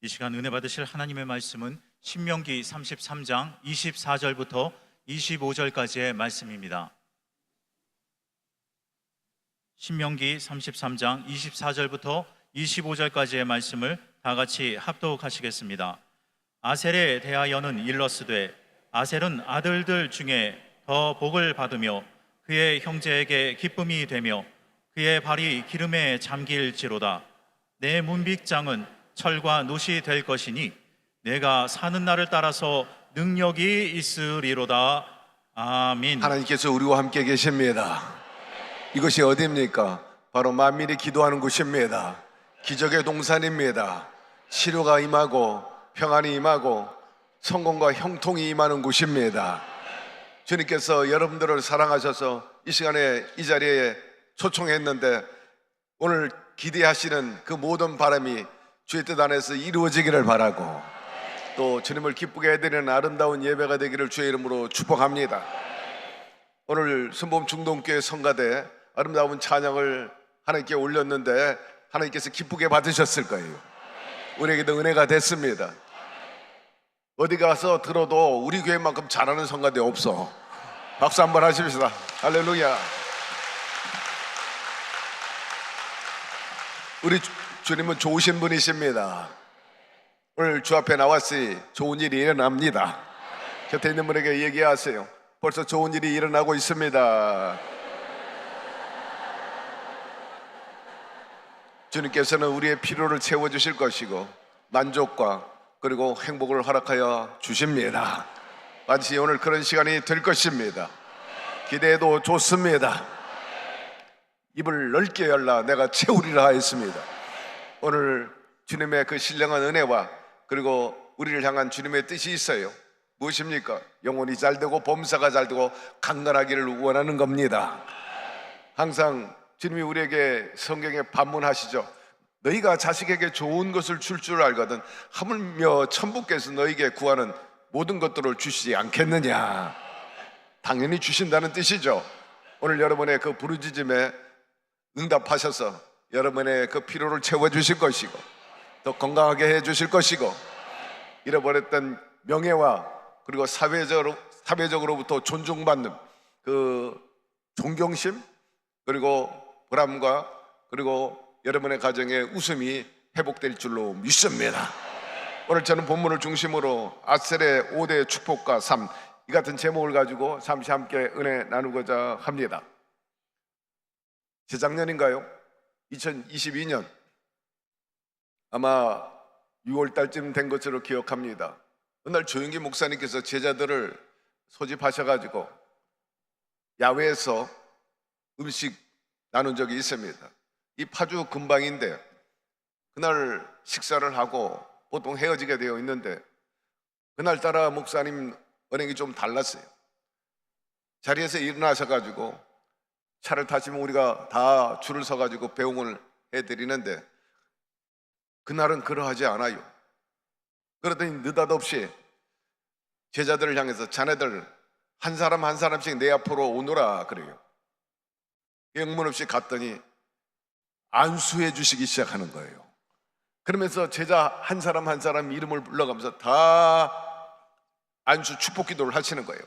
이 시간 은혜 받으실 하나님의 말씀은 신명기 33장 24절부터 25절까지의 말씀입니다. 신명기 33장 24절부터 25절까지의 말씀을 다 같이 합독하시겠습니다. 아셀에 대하여는 일러스되 아셀은 아들들 중에 더 복을 받으며 그의 형제에게 기쁨이 되며 그의 발이 기름에 잠길지로다. 내 문빗장은 철과 놋이 될 것이니 내가 사는 날을 따라서 능력이 있으리로다. 아멘. 하나님께서 우리와 함께 계십니다. 이것이 어디입니까? 바로 만민이 기도하는 곳입니다. 기적의 동산입니다. 치료가 임하고 평안이 임하고 성공과 형통이 임하는 곳입니다. 주님께서 여러분들을 사랑하셔서 이 시간에 이 자리에 초청했는데 오늘 기대하시는 그 모든 바람이 주의 뜻 안에서 이루어지기를 바라고 또 주님을 기쁘게 해드리는 아름다운 예배가 되기를 주의 이름으로 축복합니다. 오늘 순복음 중동교회 성가대 아름다운 찬양을 하나님께 올렸는데 하나님께서 기쁘게 받으셨을 거예요. 우리에게도 은혜가 됐습니다. 어디 가서 들어도 우리 교회만큼 잘하는 성가대 없어. 박수 한번 하십시다. 할렐루야. 우리 주님은 좋으신 분이십니다. 오늘 주 앞에 나왔으니 좋은 일이 일어납니다. 곁에 있는 분에게 얘기하세요. 벌써 좋은 일이 일어나고 있습니다. 주님께서는 우리의 필요를 채워주실 것이고 만족과 그리고 행복을 허락하여 주십니다. 반드시 오늘 그런 시간이 될 것입니다. 기대해도 좋습니다. 입을 넓게 열라 내가 채우리라 하였습니다. 오늘 주님의 그 신령한 은혜와 그리고 우리를 향한 주님의 뜻이 있어요. 무엇입니까? 영혼이 잘되고 범사가 잘되고 강건하기를 원하는 겁니다. 항상 주님이 우리에게 성경에 반문하시죠. 너희가 자식에게 좋은 것을 줄 줄 알거든 하물며 천부께서 너희에게 구하는 모든 것들을 주시지 않겠느냐. 당연히 주신다는 뜻이죠. 오늘 여러분의 그 부르짖음에 응답하셔서 여러분의 그 필요를 채워주실 것이고 더 건강하게 해주실 것이고 잃어버렸던 명예와 그리고 사회적으로부터 존중받는 그 존경심 그리고 보람과 그리고 여러분의 가정의 웃음이 회복될 줄로 믿습니다. 오늘 저는 본문을 중심으로 아셀의 5대 축복과 삶 이 같은 제목을 가지고 잠시 함께 은혜 나누고자 합니다. 재작년인가요? 2022년 아마 6월 달쯤 된 것으로 기억합니다. 그날 조영기 목사님께서 제자들을 소집하셔가지고 야외에서 음식 나눈 적이 있습니다. 이 파주 근방인데 그날 식사를 하고 보통 헤어지게 되어 있는데 그날따라 목사님 언행이 좀 달랐어요. 자리에서 일어나셔가지고 차를 타시면 우리가 다 줄을 서가지고 배웅을 해드리는데 그날은 그러하지 않아요. 그러더니 느닷없이 제자들을 향해서 자네들 한 사람 한 사람씩 내 앞으로 오너라 그래요. 영문 없이 갔더니 안수해 주시기 시작하는 거예요. 그러면서 제자 한 사람 한 사람 이름을 불러가면서 다 안수 축복 기도를 하시는 거예요.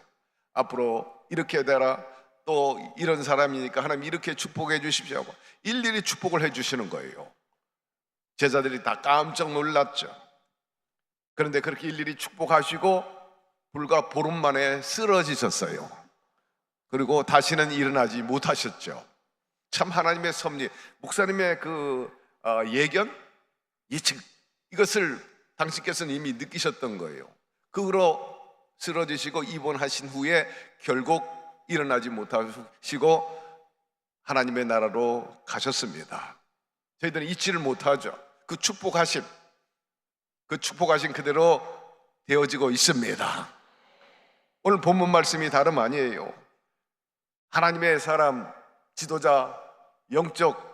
앞으로 이렇게 되라 또 이런 사람이니까 하나님 이렇게 축복해 주십시오 하고 일일이 축복을 해 주시는 거예요. 제자들이 다 깜짝 놀랐죠. 그런데 그렇게 일일이 축복하시고 불과 보름 만에 쓰러지셨어요. 그리고 다시는 일어나지 못하셨죠. 참 하나님의 섭리, 목사님의 그 예견, 예측 이것을 당신께서는 이미 느끼셨던 거예요. 그 후로 쓰러지시고 입원하신 후에 결국 일어나지 못하시고 하나님의 나라로 가셨습니다. 저희들은 잊지를 못하죠. 그 축복하심 그대로 되어지고 있습니다. 오늘 본문 말씀이 다름 아니에요. 하나님의 사람, 지도자, 영적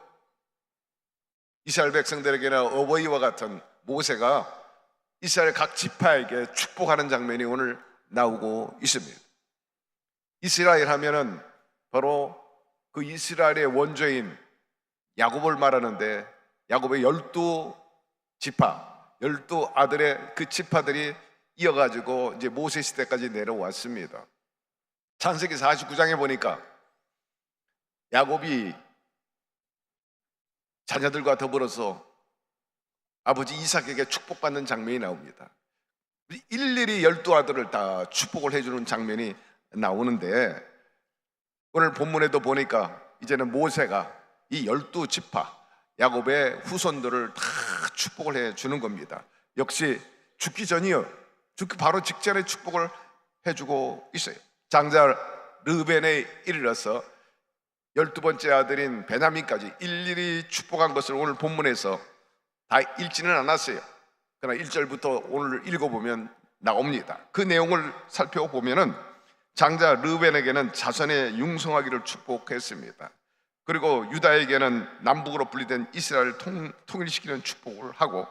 이스라엘 백성들에게는 어버이와 같은 모세가 이스라엘 각 지파에게 축복하는 장면이 오늘 나오고 있습니다. 이스라엘 하면은 바로 그 이스라엘의 원조인 야곱을 말하는데 야곱의 12지파 12 아들의 그 지파들이 이어가지고 이제 모세 시대까지 내려왔습니다. 창세기 49장에 보니까 야곱이 자녀들과 더불어서 아버지 이삭에게 축복받는 장면이 나옵니다. 일일이 12 아들을 다 축복을 해주는 장면이 나오는데, 오늘 본문에도 보니까 이제는 모세가 이 12 지파 야곱의 후손들을 다 축복을 해주는 겁니다. 역시 죽기 전이요, 죽기 바로 직전에 축복을 해주고 있어요. 장자 르벤에 이르러서 12번째 아들인 베냐민까지 일일이 축복한 것을 오늘 본문에서 다 읽지는 않았어요. 그러나 1절부터 오늘 읽어보면 나옵니다. 그 내용을 살펴보면은 장자 르벤에게는 자손의 융성하기를 축복했습니다. 그리고 유다에게는 남북으로 분리된 이스라엘을 통일시키는 축복을 하고,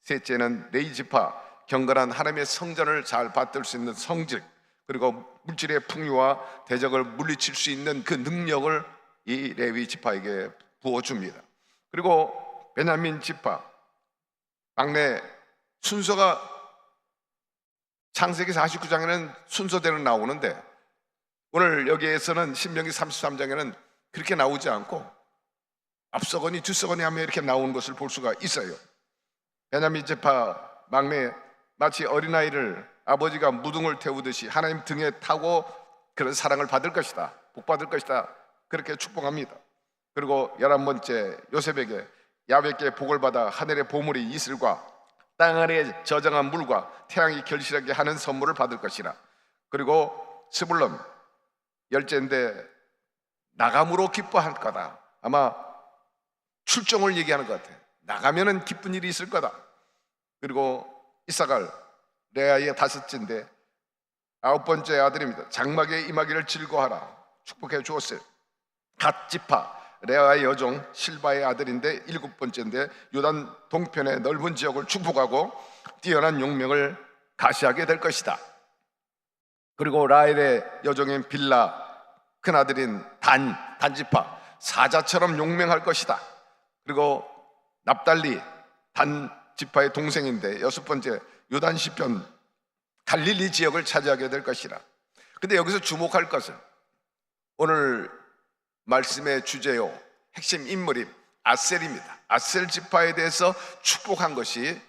셋째는 레위 지파 경건한 하나님의 성전을 잘 받들 수 있는 성질, 그리고 물질의 풍요와 대적을 물리칠 수 있는 그 능력을 이 레위 지파에게 부어줍니다. 그리고 베냐민 지파 막내 순서가 창세기 49장에는 순서대로 나오는데, 오늘 여기에서는 신명기 33장에는 그렇게 나오지 않고 앞서거니 뒤서거니 하며 이렇게 나오는 것을 볼 수가 있어요. 베냐민 지파 막내, 마치 어린아이를 아버지가 무등을 태우듯이 하나님 등에 타고 그런 사랑을 받을 것이다, 복 받을 것이다, 그렇게 축복합니다. 그리고 11번째 요셉에게 야훼께 복을 받아 하늘의 보물이 이슬과 땅 아래에 저장한 물과 태양이 결실하게 하는 선물을 받을 것이라. 그리고 스불론 10째인데 나감으로 기뻐할 거다. 아마 출정을 얘기하는 것 같아요. 나가면은 기쁜 일이 있을 거다. 그리고 이사갈 레아의 5째인데 9번째 아들입니다. 장막에 임하기를 즐거워하라, 축복해 주었어요. 갓 지파 레아의 여종 실바의 아들인데 7번째인데 요단 동편의 넓은 지역을 축복하고 뛰어난 용명을 가시하게 될 것이다. 그리고 라헬의 여종인 빌라 큰아들인 단 지파 용맹할 것이다. 그리고 납달리 단 지파의 동생인데 6번째 요단 시편 갈릴리 지역을 차지하게 될 것이라. 근데 여기서 주목할 것은 오늘 말씀의 주제요, 핵심 인물이 아셀입니다. 아셀 지파에 대해서 축복한 것이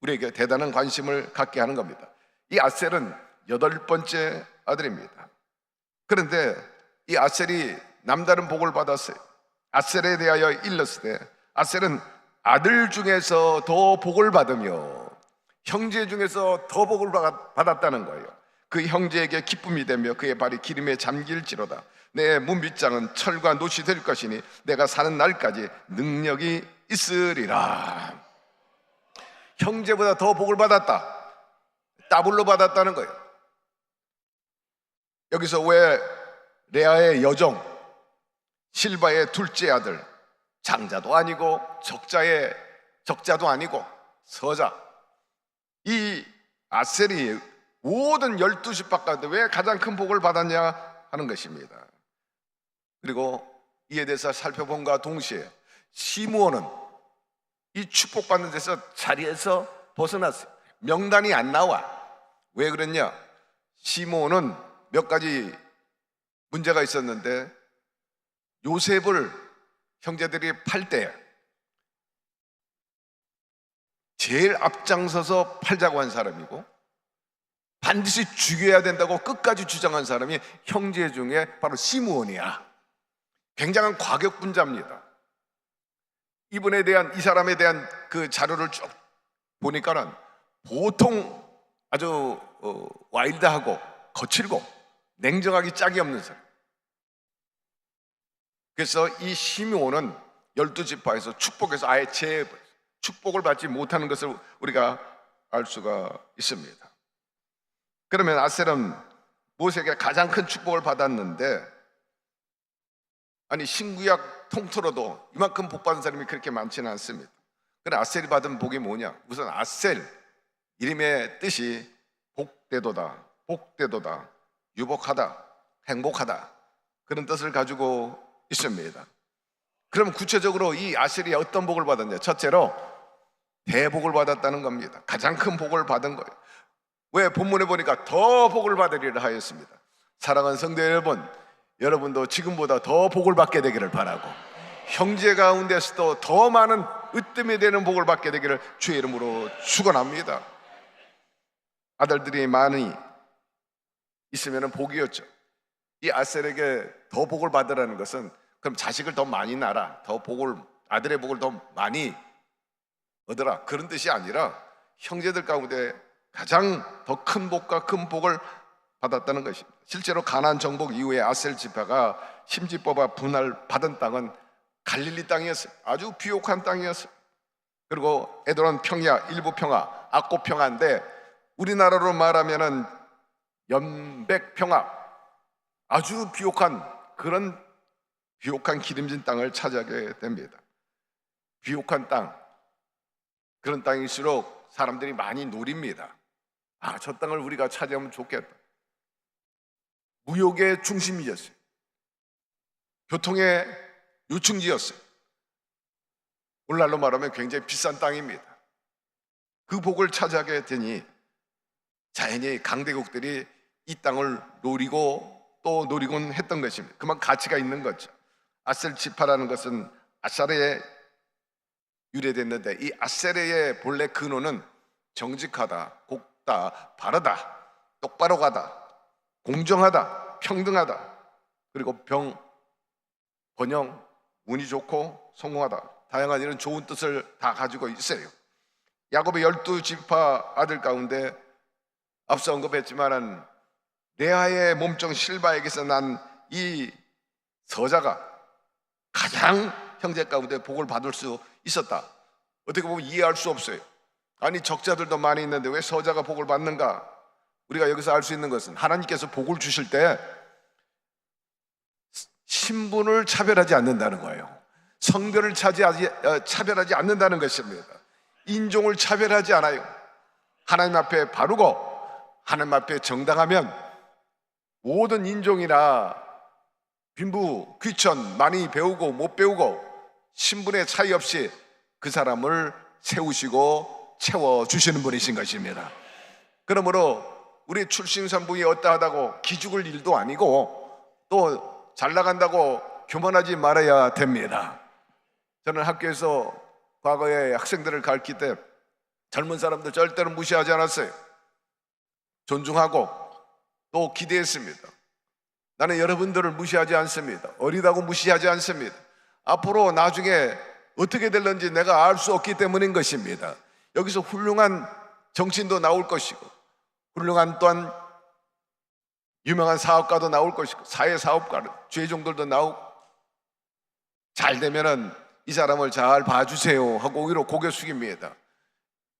우리에게 대단한 관심을 갖게 하는 겁니다. 이 아셀은 8번째 아들입니다. 그런데 이 아셀이 남다른 복을 받았어요. 아셀에 대하여 일렀을 때 아셀은 아들 중에서 더 복을 받으며 형제 중에서 더 복을 받았다는 거예요. 그 형제에게 기쁨이 되며 그의 발이 기름에 잠길지로다. 내 문빗장은 철과 놋이 될 것이니 내가 사는 날까지 능력이 있으리라. 형제보다 더 복을 받았다, 더블로 받았다는 거예요. 여기서 왜 레아의 여종 실바의 둘째 아들, 장자도 아니고 적자도 아니고 서자, 이 아셀이 모든 12지파 가운데 왜 가장 큰 복을 받았냐 하는 것입니다. 그리고 이에 대해서 살펴본과 동시에 시므온은 이 축복받는 데서 자리에서 벗어났어요. 명단이 안 나와. 왜 그랬냐? 시므온은 몇 가지 문제가 있었는데, 요셉을 형제들이 팔 때 제일 앞장서서 팔자고 한 사람이고, 반드시 죽여야 된다고 끝까지 주장한 사람이 형제 중에 바로 시므온이야. 굉장한 과격분자입니다. 이분에 대한, 이 사람에 대한 그 자료를 쭉 보니까는 보통 아주 와일드하고 거칠고 냉정하기 짝이 없는 사람. 그래서 이 시므온은 12지파에서 축복해서 아예 축복을 받지 못하는 것을 우리가 알 수가 있습니다. 그러면 아셀은 모세에게 가장 큰 축복을 받았는데, 아니 신구약 통틀어도 이만큼 복 받은 사람이 그렇게 많지는 않습니다. 그래, 아셀이 받은 복이 뭐냐? 우선 아셀 이름의 뜻이 복되도다, 복되도다, 유복하다, 행복하다, 그런 뜻을 가지고 있습니다. 그럼 구체적으로 이 아셀이 어떤 복을 받았냐? 첫째로 대복을 받았다는 겁니다. 가장 큰 복을 받은 거예요. 왜? 본문에 보니까 더 복을 받으리라 하였습니다. 사랑하는 성도 여러분, 여러분도 지금보다 더 복을 받게 되기를 바라고, 형제 가운데서도 더 많은 으뜸이 되는 복을 받게 되기를 주의 이름으로 축원합니다. 아들들이 많이 있으면 복이었죠. 이 아셀에게 더 복을 받으라는 것은, 그럼 자식을 더 많이 낳아라, 더 복을, 아들의 복을 더 많이 얻어라, 그런 뜻이 아니라 형제들 가운데 가장 더 큰 복과 큰 복을 받았다는 것입니다. 실제로 가나안 정복 이후에 아셀 지파가 심지 뽑아 분할받은 땅은 갈릴리 땅이었어요. 아주 비옥한 땅이었어요. 그리고 에도란 평야, 일부 평야, 악고 평야인데 우리나라로 말하면은 연백 평야, 아주 비옥한, 그런 비옥한 기름진 땅을 차지하게 됩니다. 비옥한 땅, 그런 땅일수록 사람들이 많이 노립니다. 아, 저 땅을 우리가 차지하면 좋겠다. 무역의 중심이었어요. 교통의 요충지였어요. 오늘날로 말하면 굉장히 비싼 땅입니다. 그 복을 차지하게 되니 자연히 강대국들이 이 땅을 노리고 또 노리곤 했던 것입니다. 그만 가치가 있는 거죠. 아셀 지파라는 것은 아사레에 유래됐는데, 이 아세레의 본래 근원은 정직하다, 곱다, 바르다, 똑바로 가다, 공정하다, 평등하다, 그리고 번영, 운이 좋고 성공하다, 다양한 이런 좋은 뜻을 다 가지고 있어요. 야곱의 12지파 아들 가운데 앞서 언급했지만 레아의 몸종 실바에게서 난 이 서자가 가장 형제 가운데 복을 받을 수 있었다. 어떻게 보면 이해할 수 없어요. 아니, 적자들도 많이 있는데 왜 서자가 복을 받는가? 우리가 여기서 알 수 있는 것은 하나님께서 복을 주실 때 신분을 차별하지 않는다는 거예요. 성별을 차별하지 않는다는 것입니다. 인종을 차별하지 않아요. 하나님 앞에 바르고 하나님 앞에 정당하면 모든 인종이나 빈부, 귀천, 많이 배우고 못 배우고 신분의 차이 없이 그 사람을 세우시고 채워주시는 분이신 것입니다. 그러므로 우리 출신선분이 어떠하다고 기죽을 일도 아니고 또 잘 나간다고 교만하지 말아야 됩니다. 저는 학교에서 과거에 학생들을 가르칠 때 젊은 사람들 절대로 무시하지 않았어요. 존중하고 또 기대했습니다. 나는 여러분들을 무시하지 않습니다. 어리다고 무시하지 않습니다. 앞으로 나중에 어떻게 될는지 내가 알 수 없기 때문인 것입니다. 여기서 훌륭한 정치인도 나올 것이고, 훌륭한 또한 유명한 사업가도 나올 것이고, 사회사업가, 죄종들도 나오고, 잘 되면은 이 사람을 잘 봐주세요 하고 오히려 고개 숙입니다.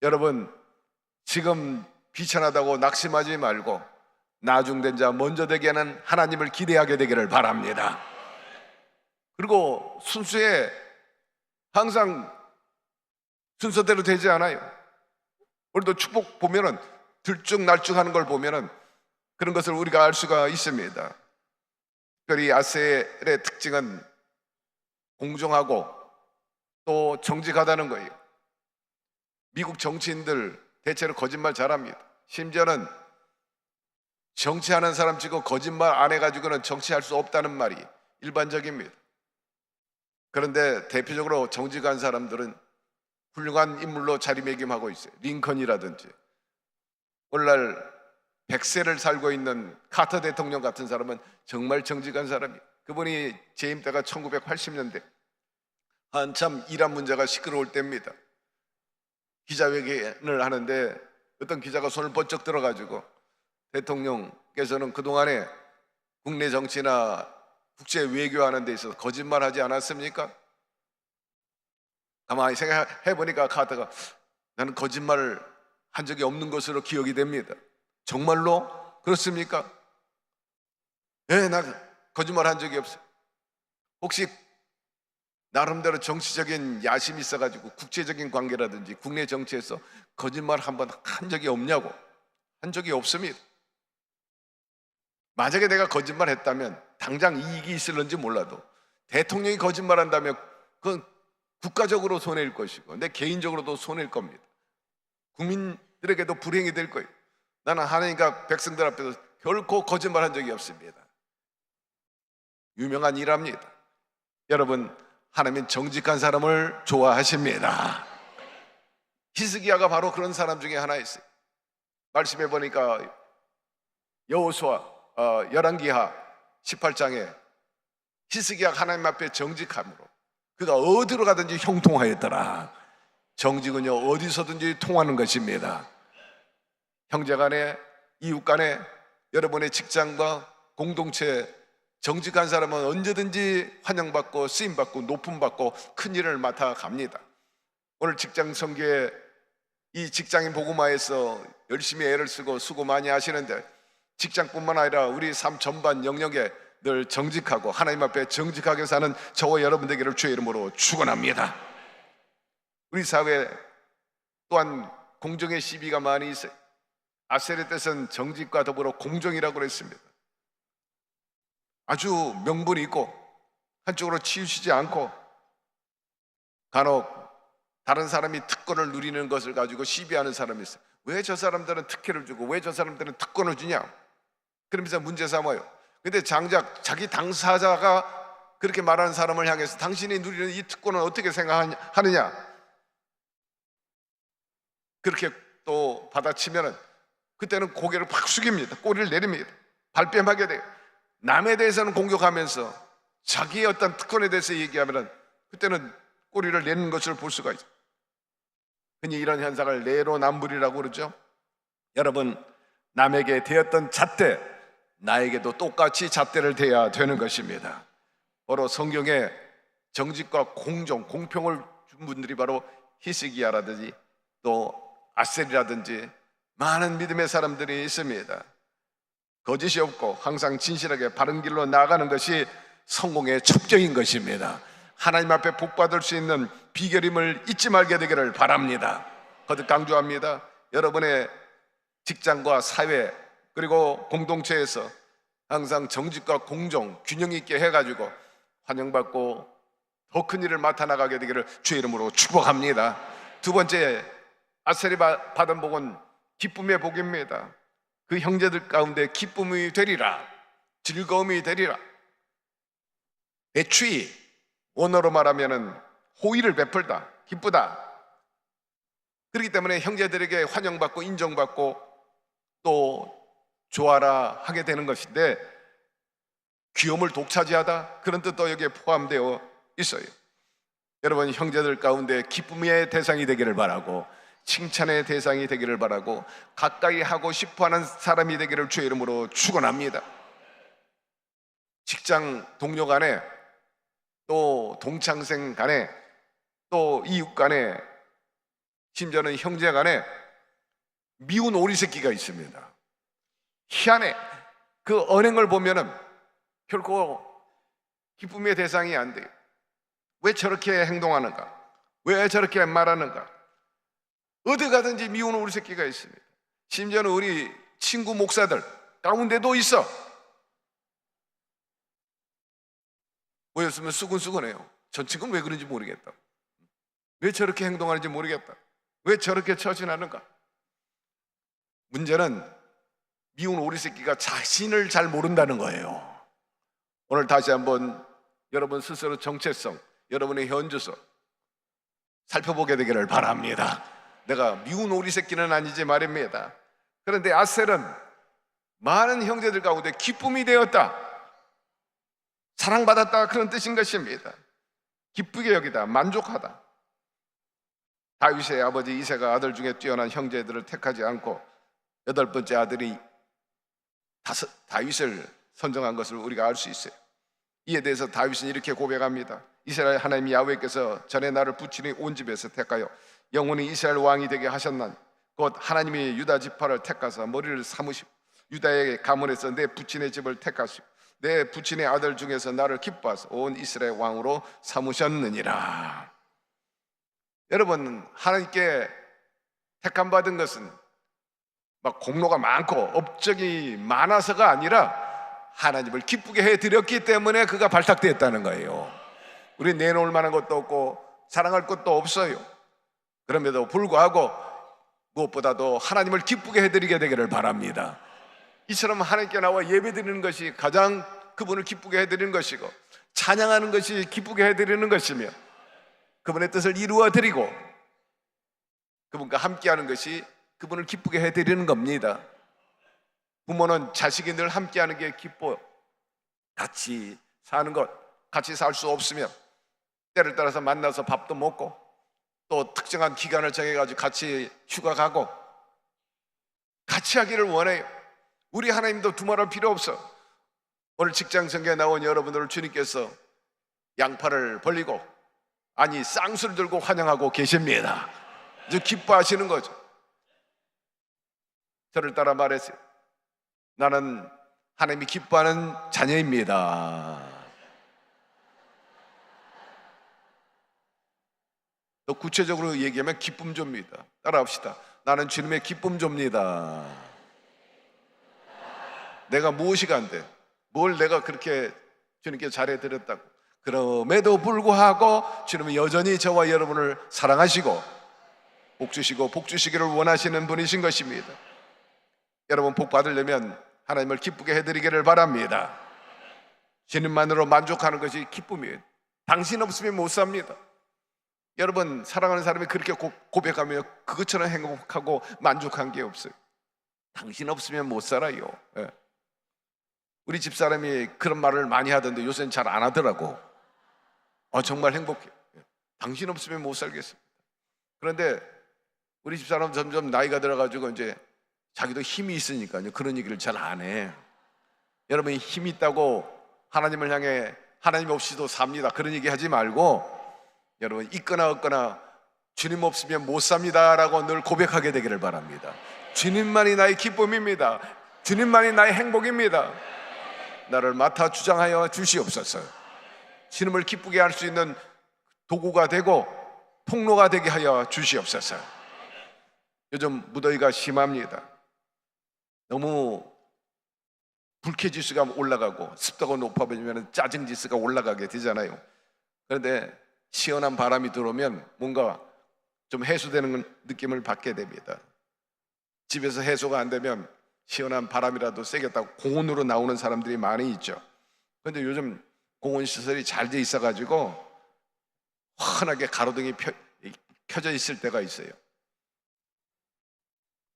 여러분, 지금 비천하다고 낙심하지 말고 나중된 자 먼저 되게 하는 하나님을 기대하게 되기를 바랍니다. 그리고 순수에 항상 순서대로 되지 않아요. 우리도 축복 보면은 들쭉날쭉하는 걸 보면은 그런 것을 우리가 알 수가 있습니다. 특별히 아셀의 특징은 공정하고 또 정직하다는 거예요. 미국 정치인들 대체로 거짓말 잘합니다. 심지어는 정치하는 사람 치고 거짓말 안 해가지고는 정치할 수 없다는 말이 일반적입니다. 그런데 대표적으로 정직한 사람들은 훌륭한 인물로 자리매김하고 있어요. 링컨이라든지, 오늘날 100세를 살고 있는 카터 대통령 같은 사람은 정말 정직한 사람이에요. 그분이 재임 때가 1980년대, 한참 이란 문제가 시끄러울 때입니다. 기자회견을 하는데 어떤 기자가 손을 번쩍 들어가지고, 대통령께서는 그동안에 국내 정치나 국제 외교하는 데 있어서 거짓말하지 않았습니까? 가만히 생각해 보니까 카터가, 나는 거짓말을 한 적이 없는 것으로 기억이 됩니다. 정말로 그렇습니까? 네, 나 거짓말 한 적이 없어요. 혹시 나름대로 정치적인 야심이 있어가지고 국제적인 관계라든지 국내 정치에서 거짓말 한 번 한 적이 없냐고? 한 적이 없습니다. 만약에 내가 거짓말 했다면 당장 이익이 있을는지 몰라도, 대통령이 거짓말 한다면 그건 국가적으로 손해일 것이고 내 개인적으로도 손해일 겁니다. 국민들에게도 불행이 될 거예요. 나는 하나님과 백성들 앞에서 결코 거짓말한 적이 없습니다. 유명한 일합니다. 여러분, 하나님은 정직한 사람을 좋아하십니다. 히스기야가 바로 그런 사람 중에 하나였어요. 말씀해 보니까 여호수아 열왕기하 18장에 히스기야가 하나님 앞에 정직함으로 그가 어디로 가든지 형통하였더라. 정직은요 어디서든지 통하는 것입니다. 형제간에, 이웃간에, 여러분의 직장과 공동체 정직한 사람은 언제든지 환영받고 쓰임받고 높음받고 큰 일을 맡아갑니다. 오늘 직장 선교에 이 직장인 복음화에서 열심히 애를 쓰고 수고 많이 하시는데 직장뿐만 아니라 우리 삶 전반 영역에 늘 정직하고 하나님 앞에 정직하게 사는 저와 여러분 되기를 주의 이름으로 축원합니다. 우리 사회 또한 공정의 시비가 많이 있어요. 아셀의 뜻은 정직과 더불어 공정이라고 그랬습니다. 아주 명분이 있고 한쪽으로 치우치지 않고 간혹 다른 사람이 특권을 누리는 것을 가지고 시비하는 사람이 있어요. 왜 저 사람들은 특혜를 주고 왜 저 사람들은 특권을 주냐, 그러면서 문제 삼아요. 근데 장작 자기 당사자가 그렇게 말하는 사람을 향해서 당신이 누리는 이 특권은 어떻게 생각하느냐, 그렇게 또 받아치면은 그때는 고개를 팍 숙입니다. 꼬리를 내립니다. 발뺌하게 돼요. 남에 대해서는 공격하면서 자기의 어떤 특권에 대해서 얘기하면은 그때는 꼬리를 내는 것을 볼 수가 있어요. 흔히 이런 현상을 내로남불이라고 그러죠. 여러분, 남에게 대었던 잣대 나에게도 똑같이 잣대를 대야 되는 것입니다. 바로 성경에 정직과 공정, 공평을 준 분들이 바로 히스기야라든지 또 아셀이라든지 많은 믿음의 사람들이 있습니다. 거짓이 없고 항상 진실하게 바른 길로 나아가는 것이 성공의 첩정인 것입니다. 하나님 앞에 복 받을 수 있는 비결임을 잊지 말게 되기를 바랍니다. 거듭 강조합니다. 여러분의 직장과 사회 그리고 공동체에서 항상 정직과 공정, 균형 있게 해가지고 환영받고 더 큰 일을 맡아 나가게 되기를 주의 이름으로 축복합니다. 두 번째, 아셀이 받은 복은 기쁨의 복입니다. 그 형제들 가운데 기쁨이 되리라, 즐거움이 되리라. 배추이, 원어로 말하면은 호의를 베풀다, 기쁘다. 그렇기 때문에 형제들에게 환영받고 인정받고 또 좋아라 하게 되는 것인데, 귀염을 독차지하다, 그런 뜻도 여기에 포함되어 있어요. 여러분, 형제들 가운데 기쁨의 대상이 되기를 바라고 칭찬의 대상이 되기를 바라고 가까이 하고 싶어하는 사람이 되기를 주의 이름으로 축원합니다. 직장 동료 간에 또 동창생 간에 또 이웃 간에 심지어는 형제 간에 미운 오리 새끼가 있습니다. 희한해. 그 언행을 보면은 결코 기쁨의 대상이 안 돼요. 왜 저렇게 행동하는가? 왜 저렇게 말하는가? 어디 가든지 미운 오리 새끼가 있습니다. 심지어는 우리 친구 목사들 가운데도 있어. 모였으면 수근수근해요. 전 친구는 왜 그런지 모르겠다. 왜 저렇게 행동하는지 모르겠다. 왜 저렇게 처신하는가? 문제는 미운 오리 새끼가 자신을 잘 모른다는 거예요. 오늘 다시 한번 여러분 스스로 정체성, 여러분의 현주소 살펴보게 되기를 바랍니다. 내가 미운 오리 새끼는 아니지 말입니다. 그런데 아셀은 많은 형제들 가운데 기쁨이 되었다, 사랑받았다, 그런 뜻인 것입니다. 기쁘게 여기다, 만족하다. 다윗의 아버지 이새가 아들 중에 뛰어난 형제들을 택하지 않고 8번째 아들이 다윗을 선정한 것을 우리가 알 수 있어요. 이에 대해서 다윗은 이렇게 고백합니다. 이스라엘 하나님 야훼께서 전에 나를 부친이 온 집에서 택하여 영원히 이스라엘 왕이 되게 하셨나니 곧 하나님이 유다 지파를 택하사 머리를 삼으시고 유다의 가문에서 내 부친의 집을 택하시고 내 부친의 아들 중에서 나를 기뻐하사 온 이스라엘 왕으로 삼으셨느니라. 여러분, 하나님께 택함 받은 것은 막 공로가 많고 업적이 많아서가 아니라 하나님을 기쁘게 해드렸기 때문에 그가 발탁되었다는 거예요. 우리 내놓을 만한 것도 없고 사랑할 것도 없어요. 그럼에도 불구하고 무엇보다도 하나님을 기쁘게 해드리게 되기를 바랍니다. 이처럼 하나님께 나와 예배드리는 것이 가장 그분을 기쁘게 해드리는 것이고, 찬양하는 것이 기쁘게 해드리는 것이며, 그분의 뜻을 이루어드리고 그분과 함께하는 것이 그분을 기쁘게 해드리는 겁니다. 부모는 자식이 늘 함께하는 게 기뻐요. 같이 사는 것, 같이 살 수 없으면 때를 따라서 만나서 밥도 먹고 또 특정한 기간을 정해가지고 같이 휴가 가고 같이 하기를 원해요. 우리 하나님도 두말할 필요 없어. 오늘 직장 성경에 나온 여러분들을 주님께서 양팔을 벌리고, 아니 쌍수를 들고 환영하고 계십니다. 이제 기뻐하시는 거죠. 저를 따라 말했어요. 나는 하나님이 기뻐하는 자녀입니다. 또 구체적으로 얘기하면 기쁨조입니다. 따라합시다. 나는 주님의 기쁨조입니다. 내가 무엇이 간대? 뭘 내가 그렇게 주님께 잘해드렸다고? 그럼에도 불구하고 주님은 여전히 저와 여러분을 사랑하시고 복 주시고 복 주시기를 원하시는 분이신 것입니다. 여러분 복 받으려면 하나님을 기쁘게 해드리기를 바랍니다. 주님만으로 만족하는 것이 기쁨이에요. 당신 없으면 못 삽니다. 여러분 사랑하는 사람이 그렇게 고백하면 그것처럼 행복하고 만족한 게 없어요. 당신 없으면 못 살아요. 예. 우리 집사람이 그런 말을 많이 하던데 요새는 잘 안 하더라고. 정말 행복해. 당신 없으면 못 살겠습니다. 그런데 우리 집사람 점점 나이가 들어가지고 이제 자기도 힘이 있으니까요, 그런 얘기를 잘 안 해. 여러분이 힘 있다고 하나님을 향해 하나님 없이도 삽니다, 그런 얘기 하지 말고, 여러분 있거나 없거나 주님 없으면 못 삽니다 라고 늘 고백하게 되기를 바랍니다. 주님만이 나의 기쁨입니다. 주님만이 나의 행복입니다. 나를 맡아 주장하여 주시옵소서. 주님을 기쁘게 할 수 있는 도구가 되고 통로가 되게 하여 주시옵소서. 요즘 무더위가 심합니다. 너무 불쾌지수가 올라가고 습도가 높아지면 짜증지수가 올라가게 되잖아요. 그런데 시원한 바람이 들어오면 뭔가 좀 해소되는 느낌을 받게 됩니다. 집에서 해소가 안 되면 시원한 바람이라도 쐬겠다고 공원으로 나오는 사람들이 많이 있죠. 그런데 요즘 공원 시설이 잘 돼 있어가지고 환하게 가로등이 켜져 있을 때가 있어요.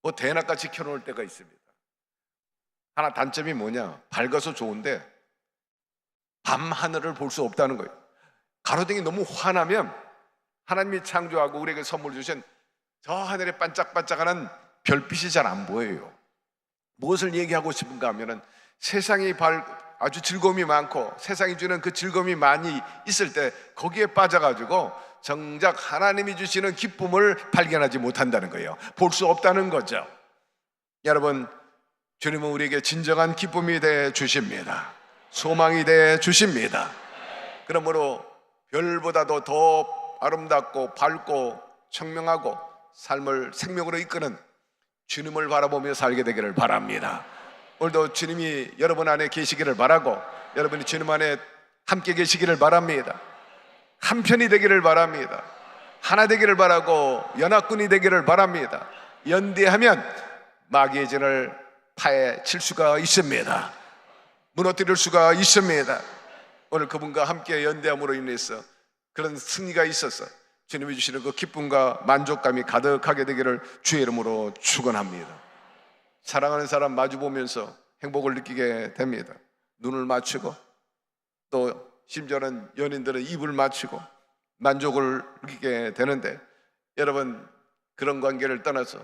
뭐 대낮같이 켜놓을 때가 있습니다. 하나 단점이 뭐냐, 밝아서 좋은데 밤 하늘을 볼 수 없다는 거예요. 가로등이 너무 환하면 하나님이 창조하고 우리에게 선물 주신 저 하늘에 반짝반짝하는 별빛이 잘 안 보여요. 무엇을 얘기하고 싶은가 하면은 세상이 아주 즐거움이 많고 세상이 주는 그 즐거움이 많이 있을 때 거기에 빠져가지고 정작 하나님이 주시는 기쁨을 발견하지 못한다는 거예요. 볼 수 없다는 거죠. 여러분, 주님은 우리에게 진정한 기쁨이 되어 주십니다. 소망이 되어 주십니다. 그러므로 별보다도 더 아름답고 밝고 청명하고 삶을 생명으로 이끄는 주님을 바라보며 살게 되기를 바랍니다. 오늘도 주님이 여러분 안에 계시기를 바라고 여러분이 주님 안에 함께 계시기를 바랍니다. 한편이 되기를 바랍니다. 하나 되기를 바라고 연합군이 되기를 바랍니다. 연대하면 마귀의 진을 파헤칠 수가 있습니다. 무너뜨릴 수가 있습니다. 오늘 그분과 함께 연대함으로 인해서 그런 승리가 있어서 주님이 주시는 그 기쁨과 만족감이 가득하게 되기를 주의 이름으로 축원합니다. 사랑하는 사람 마주보면서 행복을 느끼게 됩니다. 눈을 맞추고 또 심지어는 연인들은 입을 맞추고 만족을 느끼게 되는데, 여러분 그런 관계를 떠나서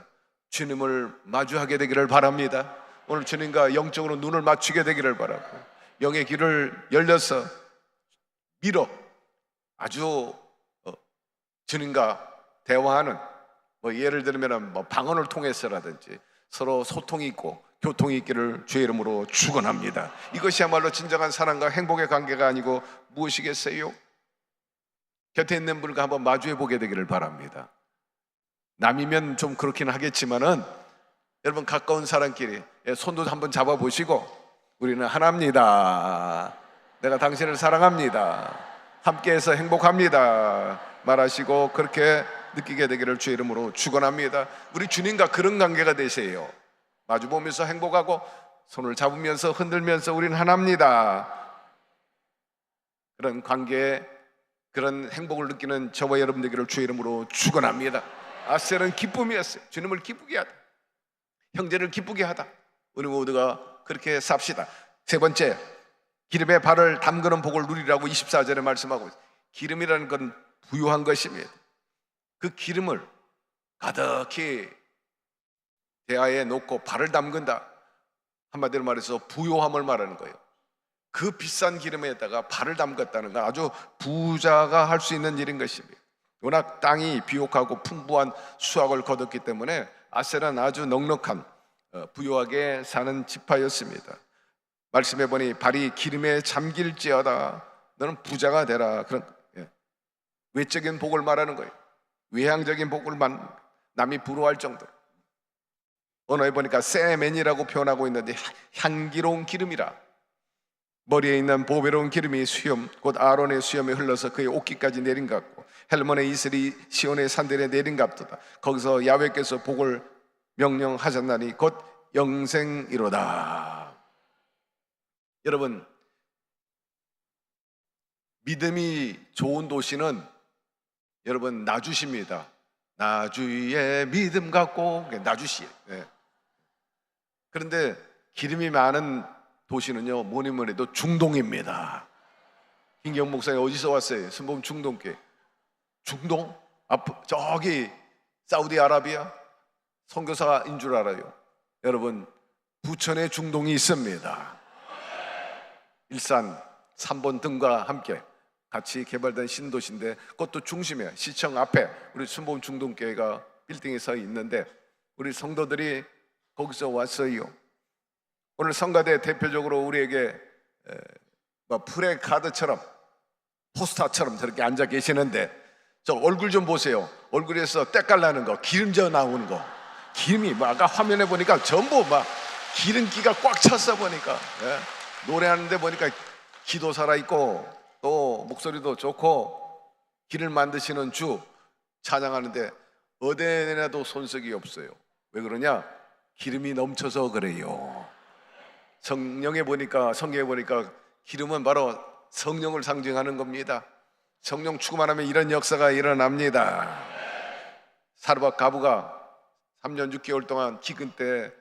주님을 마주하게 되기를 바랍니다. 오늘 주님과 영적으로 눈을 맞추게 되기를 바라고 영의 길을 열려서 아주 주님과 대화하는, 뭐 예를 들면 뭐 방언을 통해서라든지 서로 소통이 있고 교통이 있기를 주의 이름으로 축원합니다. 이것이야말로 진정한 사랑과 행복의 관계가 아니고 무엇이겠어요? 곁에 있는 분과 한번 마주해 보게 되기를 바랍니다. 남이면 좀 그렇긴 하겠지만은 여러분 가까운 사람끼리 손도 한번 잡아 보시고, 우리는 하나입니다. 내가 당신을 사랑합니다. 함께해서 행복합니다. 말하시고 그렇게 느끼게 되기를 주의 이름으로 축원합니다. 우리 주님과 그런 관계가 되세요. 마주보면서 행복하고 손을 잡으면서 흔들면서 우리는 하나입니다. 그런 관계에 그런 행복을 느끼는 저와 여러분 되기를 주의 이름으로 축원합니다. 아셀은 기쁨이었어요. 주님을 기쁘게 하다, 형제를 기쁘게 하다. 우리 모두가 그렇게 삽시다. 세 번째, 기름에 발을 담그는 복을 누리라고 24절에 말씀하고 있어요. 기름이라는 건 부요한 것입니다. 그 기름을 가득히 대야에 놓고 발을 담근다. 한마디로 말해서 부요함을 말하는 거예요. 그 비싼 기름에다가 발을 담갔다는 건 아주 부자가 할 수 있는 일인 것입니다. 워낙 땅이 비옥하고 풍부한 수확을 거뒀기 때문에 아셀은 아주 넉넉한 부요하게 사는 지파였습니다. 말씀해 보니 발이 기름에 잠길지어다 너는 부자가 되라. 그런 외적인 복을 말하는 거예요. 외향적인 복을 남이 부러워할 정도로. 언어에 보니까 세멘이라고 표현하고 있는데 향기로운 기름이라. 머리에 있는 보배로운 기름이 수염 곧 아론의 수염에 흘러서 그의 옷깃까지 내린 것 같고 헬몬의 이슬이 시온의 산들에 내린 것 같도다. 거기서 야훼께서 복을 명령하셨나니 곧 영생이로다. 여러분, 믿음이 좋은 도시는 여러분 나주시입니다. 나주의 믿음 갖고 나주시. 네. 그런데 기름이 많은 도시는요 뭐니 뭐니 해도 중동입니다. 김경 목사님 어디서 왔어요? 순복음 중동교회. 중동? 저기 사우디아라비아 선교사인 줄 알아요. 여러분 부천에 중동이 있습니다. 일산 3번 등과 함께 같이 개발된 신도시인데 그것도 중심에 시청 앞에 우리 순복음 중동교회가 빌딩에 서 있는데 우리 성도들이 거기서 왔어요. 오늘 성가대 대표적으로 우리에게 프레카드처럼 포스터처럼 저렇게 앉아 계시는데 저 얼굴 좀 보세요. 얼굴에서 때깔나는 거, 기름져 나오는 거, 기름이 아까 화면에 보니까 전부 기름기가 꽉 찼어 보니까 노래하는데 보니까 기도 살아있고 또 목소리도 좋고 길을 만드시는 주 찬양하는데 어디에 내도 손색이 없어요. 왜 그러냐? 기름이 넘쳐서 그래요. 성령에 보니까 성경에 보니까 기름은 바로 성령을 상징하는 겁니다. 성령 추구만 하면 이런 역사가 일어납니다. 사르밧 가부가 3년 6개월 동안 기근 때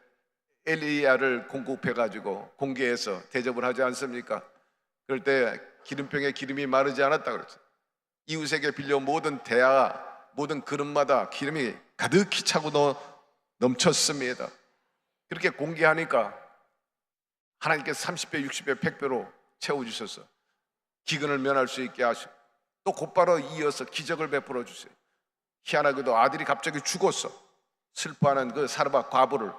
엘리야를 공급해가지고 공개해서 대접을 하지 않습니까? 그럴 때 기름병에 기름이 마르지 않았다 그랬죠. 이웃에게 빌려 모든 대야 모든 그릇마다 기름이 가득히 차고 넘쳤습니다. 그렇게 공개하니까 하나님께서 30배, 60배, 100배로 채워주셔서 기근을 면할 수 있게 하시고 또 곧바로 이어서 기적을 베풀어 주세요. 희한하게도 아들이 갑자기 죽었어. 슬퍼하는 그 사르밧 과부를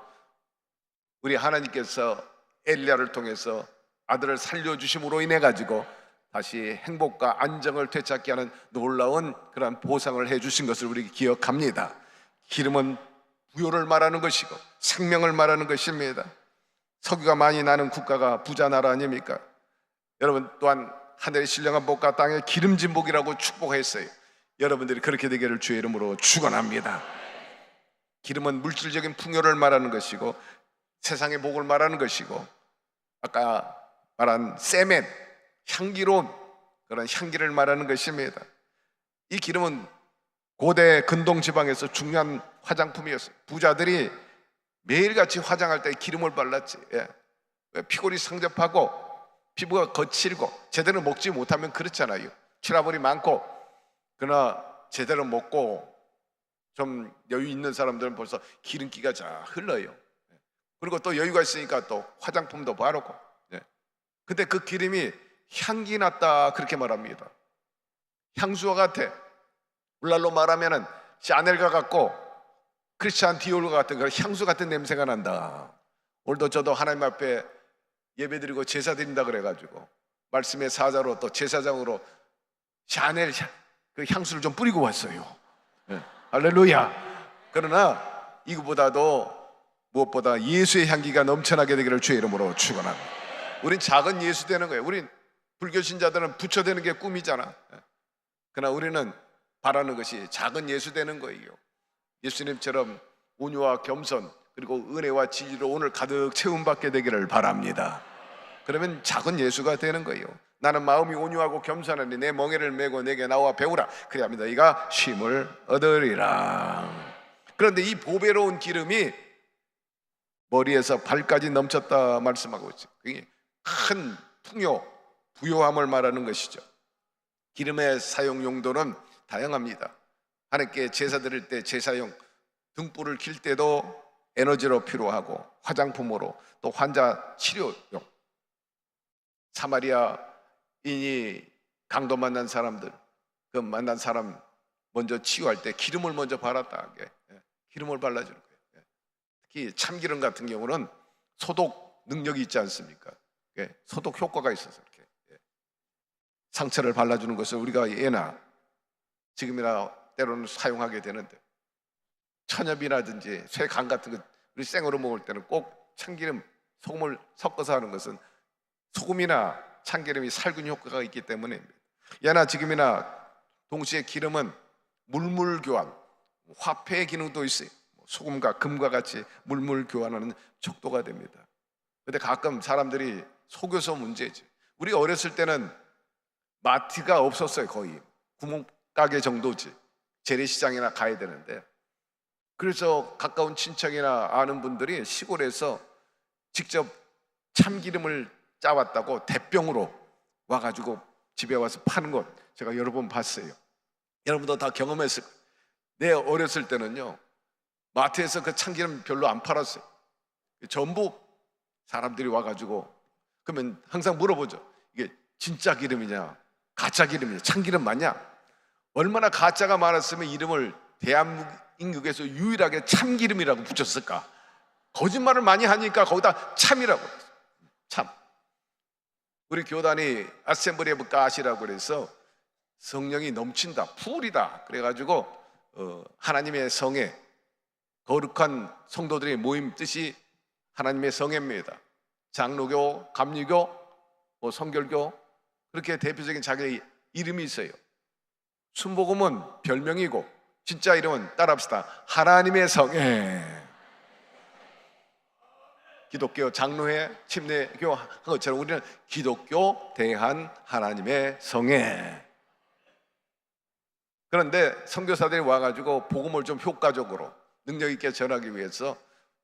우리 하나님께서 엘리야를 통해서 아들을 살려주심으로 인해 가지고 다시 행복과 안정을 되찾게 하는 놀라운 그런 보상을 해주신 것을 우리 기억합니다. 기름은 부요를 말하는 것이고 생명을 말하는 것입니다. 석유가 많이 나는 국가가 부자 나라 아닙니까? 여러분 또한 하늘의 신령한 복과 땅의 기름진 복이라고 축복했어요. 여러분들이 그렇게 되기를 주의 이름으로 축원합니다. 기름은 물질적인 풍요를 말하는 것이고 세상의 복을 말하는 것이고 아까 말한 세멘, 향기로운 그런 향기를 말하는 것입니다. 이 기름은 고대 근동 지방에서 중요한 화장품이었어요. 부자들이 매일같이 화장할 때 기름을 발랐지. 피골이 상접하고 피부가 거칠고 제대로 먹지 못하면 그렇잖아요. 트러블이 많고. 그러나 제대로 먹고 좀 여유 있는 사람들은 벌써 기름기가 잘 흘러요. 그리고 또 여유가 있으니까 또 화장품도 바르고. 근데 그 기름이 향기 났다 그렇게 말합니다. 향수와 같아. 오늘날로 말하면은 샤넬과 같고 크리스찬 디올과 같은 그런 향수 같은 냄새가 난다. 오늘도 저도 하나님 앞에 예배드리고 제사 드린다 그래가지고 말씀의 사자로 또 제사장으로 샤넬 그 향수를 좀 뿌리고 왔어요. 할렐루야. 그러나 이거보다도 무엇보다 예수의 향기가 넘쳐나게 되기를 주의 이름으로 축원합니다. 우린 작은 예수 되는 거예요. 우린 불교 신자들은 부처 되는 게 꿈이잖아. 그러나 우리는 바라는 것이 작은 예수 되는 거예요. 예수님처럼 온유와 겸손 그리고 은혜와 진리로 오늘 가득 채움받게 되기를 바랍니다. 그러면 작은 예수가 되는 거예요. 나는 마음이 온유하고 겸손하니 내 멍에를 메고 내게 나와 배우라. 그래야 너희가 쉼을 얻으리라. 그런데 이 보배로운 기름이 머리에서 발까지 넘쳤다 말씀하고 있어요. 그게 큰 풍요, 부요함을 말하는 것이죠. 기름의 사용 용도는 다양합니다. 하나님께 제사 드릴 때 제사용, 등불을 킬 때도 에너지로 필요하고, 화장품으로, 또 환자 치료용. 사마리아인이 강도 만난 사람들, 그 만난 사람 먼저 치유할 때 기름을 먼저 발랐다. 기름을 발라주는 거예요. 특히 참기름 같은 경우는 소독 능력이 있지 않습니까? 소독 효과가 있어서 이렇게 상처를 발라주는 것을 우리가 예나 지금이나 때로는 사용하게 되는데, 천엽이라든지 쇠간 같은 거 우리 생으로 먹을 때는 꼭 참기름, 소금을 섞어서 하는 것은 소금이나 참기름이 살균 효과가 있기 때문입니다. 예나 지금이나 동시에 기름은 물물 교환, 화폐의 기능도 있어요. 소금과 금과 같이 물물 교환하는 척도가 됩니다. 근데 가끔 사람들이 속여서 문제지. 우리 어렸을 때는 마트가 없었어요. 거의 구멍가게 정도지. 재래시장이나 가야 되는데, 그래서 가까운 친척이나 아는 분들이 시골에서 직접 참기름을 짜왔다고 대병으로 와가지고 집에 와서 파는 것 제가 여러 번 봤어요. 여러분도 다 경험했을 거예요. 내 어렸을 때는요, 마트에서 그 참기름 별로 안 팔았어요. 전부 사람들이 와가지고, 그러면 항상 물어보죠. 이게 진짜 기름이냐 가짜 기름이냐, 참기름 맞냐? 얼마나 가짜가 많았으면 이름을 대한민국에서 유일하게 참기름이라고 붙였을까? 거짓말을 많이 하니까 거기다 참이라고 했어요. 참. 우리 교단이 아셈블리 오브 갓이라고 그래서 성령이 넘친다, 풀이다 그래가지고 하나님의 성회, 거룩한 성도들의 모임 뜻이 하나님의 성회입니다. 장로교, 감리교, 성결교, 그렇게 대표적인 자기의 이름이 있어요. 순복음은 별명이고 진짜 이름은 따라합시다. 하나님의 성회. 기독교 장로회, 침례교 한 것처럼 우리는 기독교 대한 하나님의 성회. 그런데 선교사들이 와가지고 복음을 좀 효과적으로 능력 있게 전하기 위해서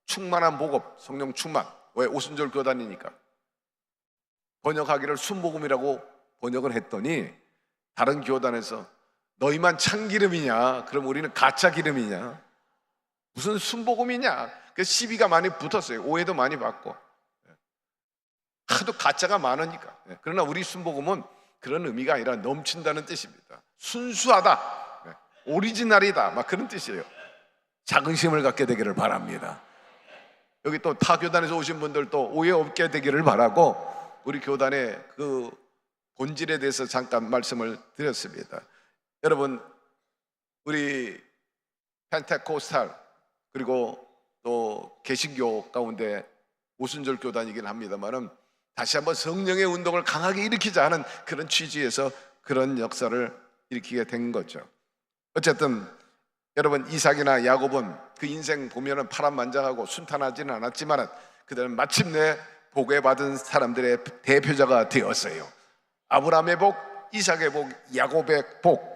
충만한 복음, 성령 충만, 왜? 오순절 교단이니까 번역하기를 순복음이라고 번역을 했더니 다른 교단에서 너희만 참기름이냐? 그럼 우리는 가짜 기름이냐? 무슨 순복음이냐? 그 시비가 많이 붙었어요. 오해도 많이 받고, 하도 가짜가 많으니까. 그러나 우리 순복음은 그런 의미가 아니라 넘친다는 뜻입니다. 순수하다, 오리지널이다, 막 그런 뜻이에요. 자긍심을 갖게 되기를 바랍니다. 여기 또 타 교단에서 오신 분들도 오해 없게 되기를 바라고, 우리 교단의 그 본질에 대해서 잠깐 말씀을 드렸습니다. 여러분, 우리 펜테코스탈 그리고 또 개신교 가운데 오순절 교단이긴 합니다만은 다시 한번 성령의 운동을 강하게 일으키자 하는 그런 취지에서 그런 역사를 일으키게 된 거죠. 어쨌든 여러분, 이삭이나 야곱은 그 인생 보면은 파란만장하고 순탄하지는 않았지만 그들은 마침내 복에 받은 사람들의 대표자가 되었어요. 아브라함의 복, 이삭의 복, 야곱의 복.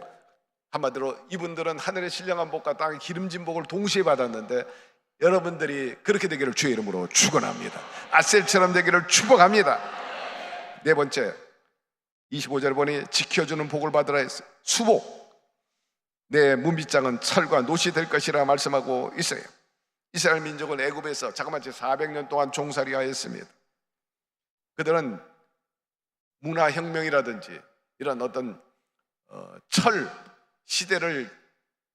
한마디로 이분들은 하늘의 신령한 복과 땅의 기름진 복을 동시에 받았는데, 여러분들이 그렇게 되기를 주의 이름으로 축원합니다. 아셀처럼 되기를 축복합니다. 네 번째, 25절 보니 지켜주는 복을 받으라 했어요. 수복. 내 문빗장은 철과 놋이 될 것이라 말씀하고 있어요. 이스라엘 민족은 애굽에서 자그마치 400년 동안 종살이하였습니다. 그들은 문화혁명이라든지 이런 어떤 철 시대를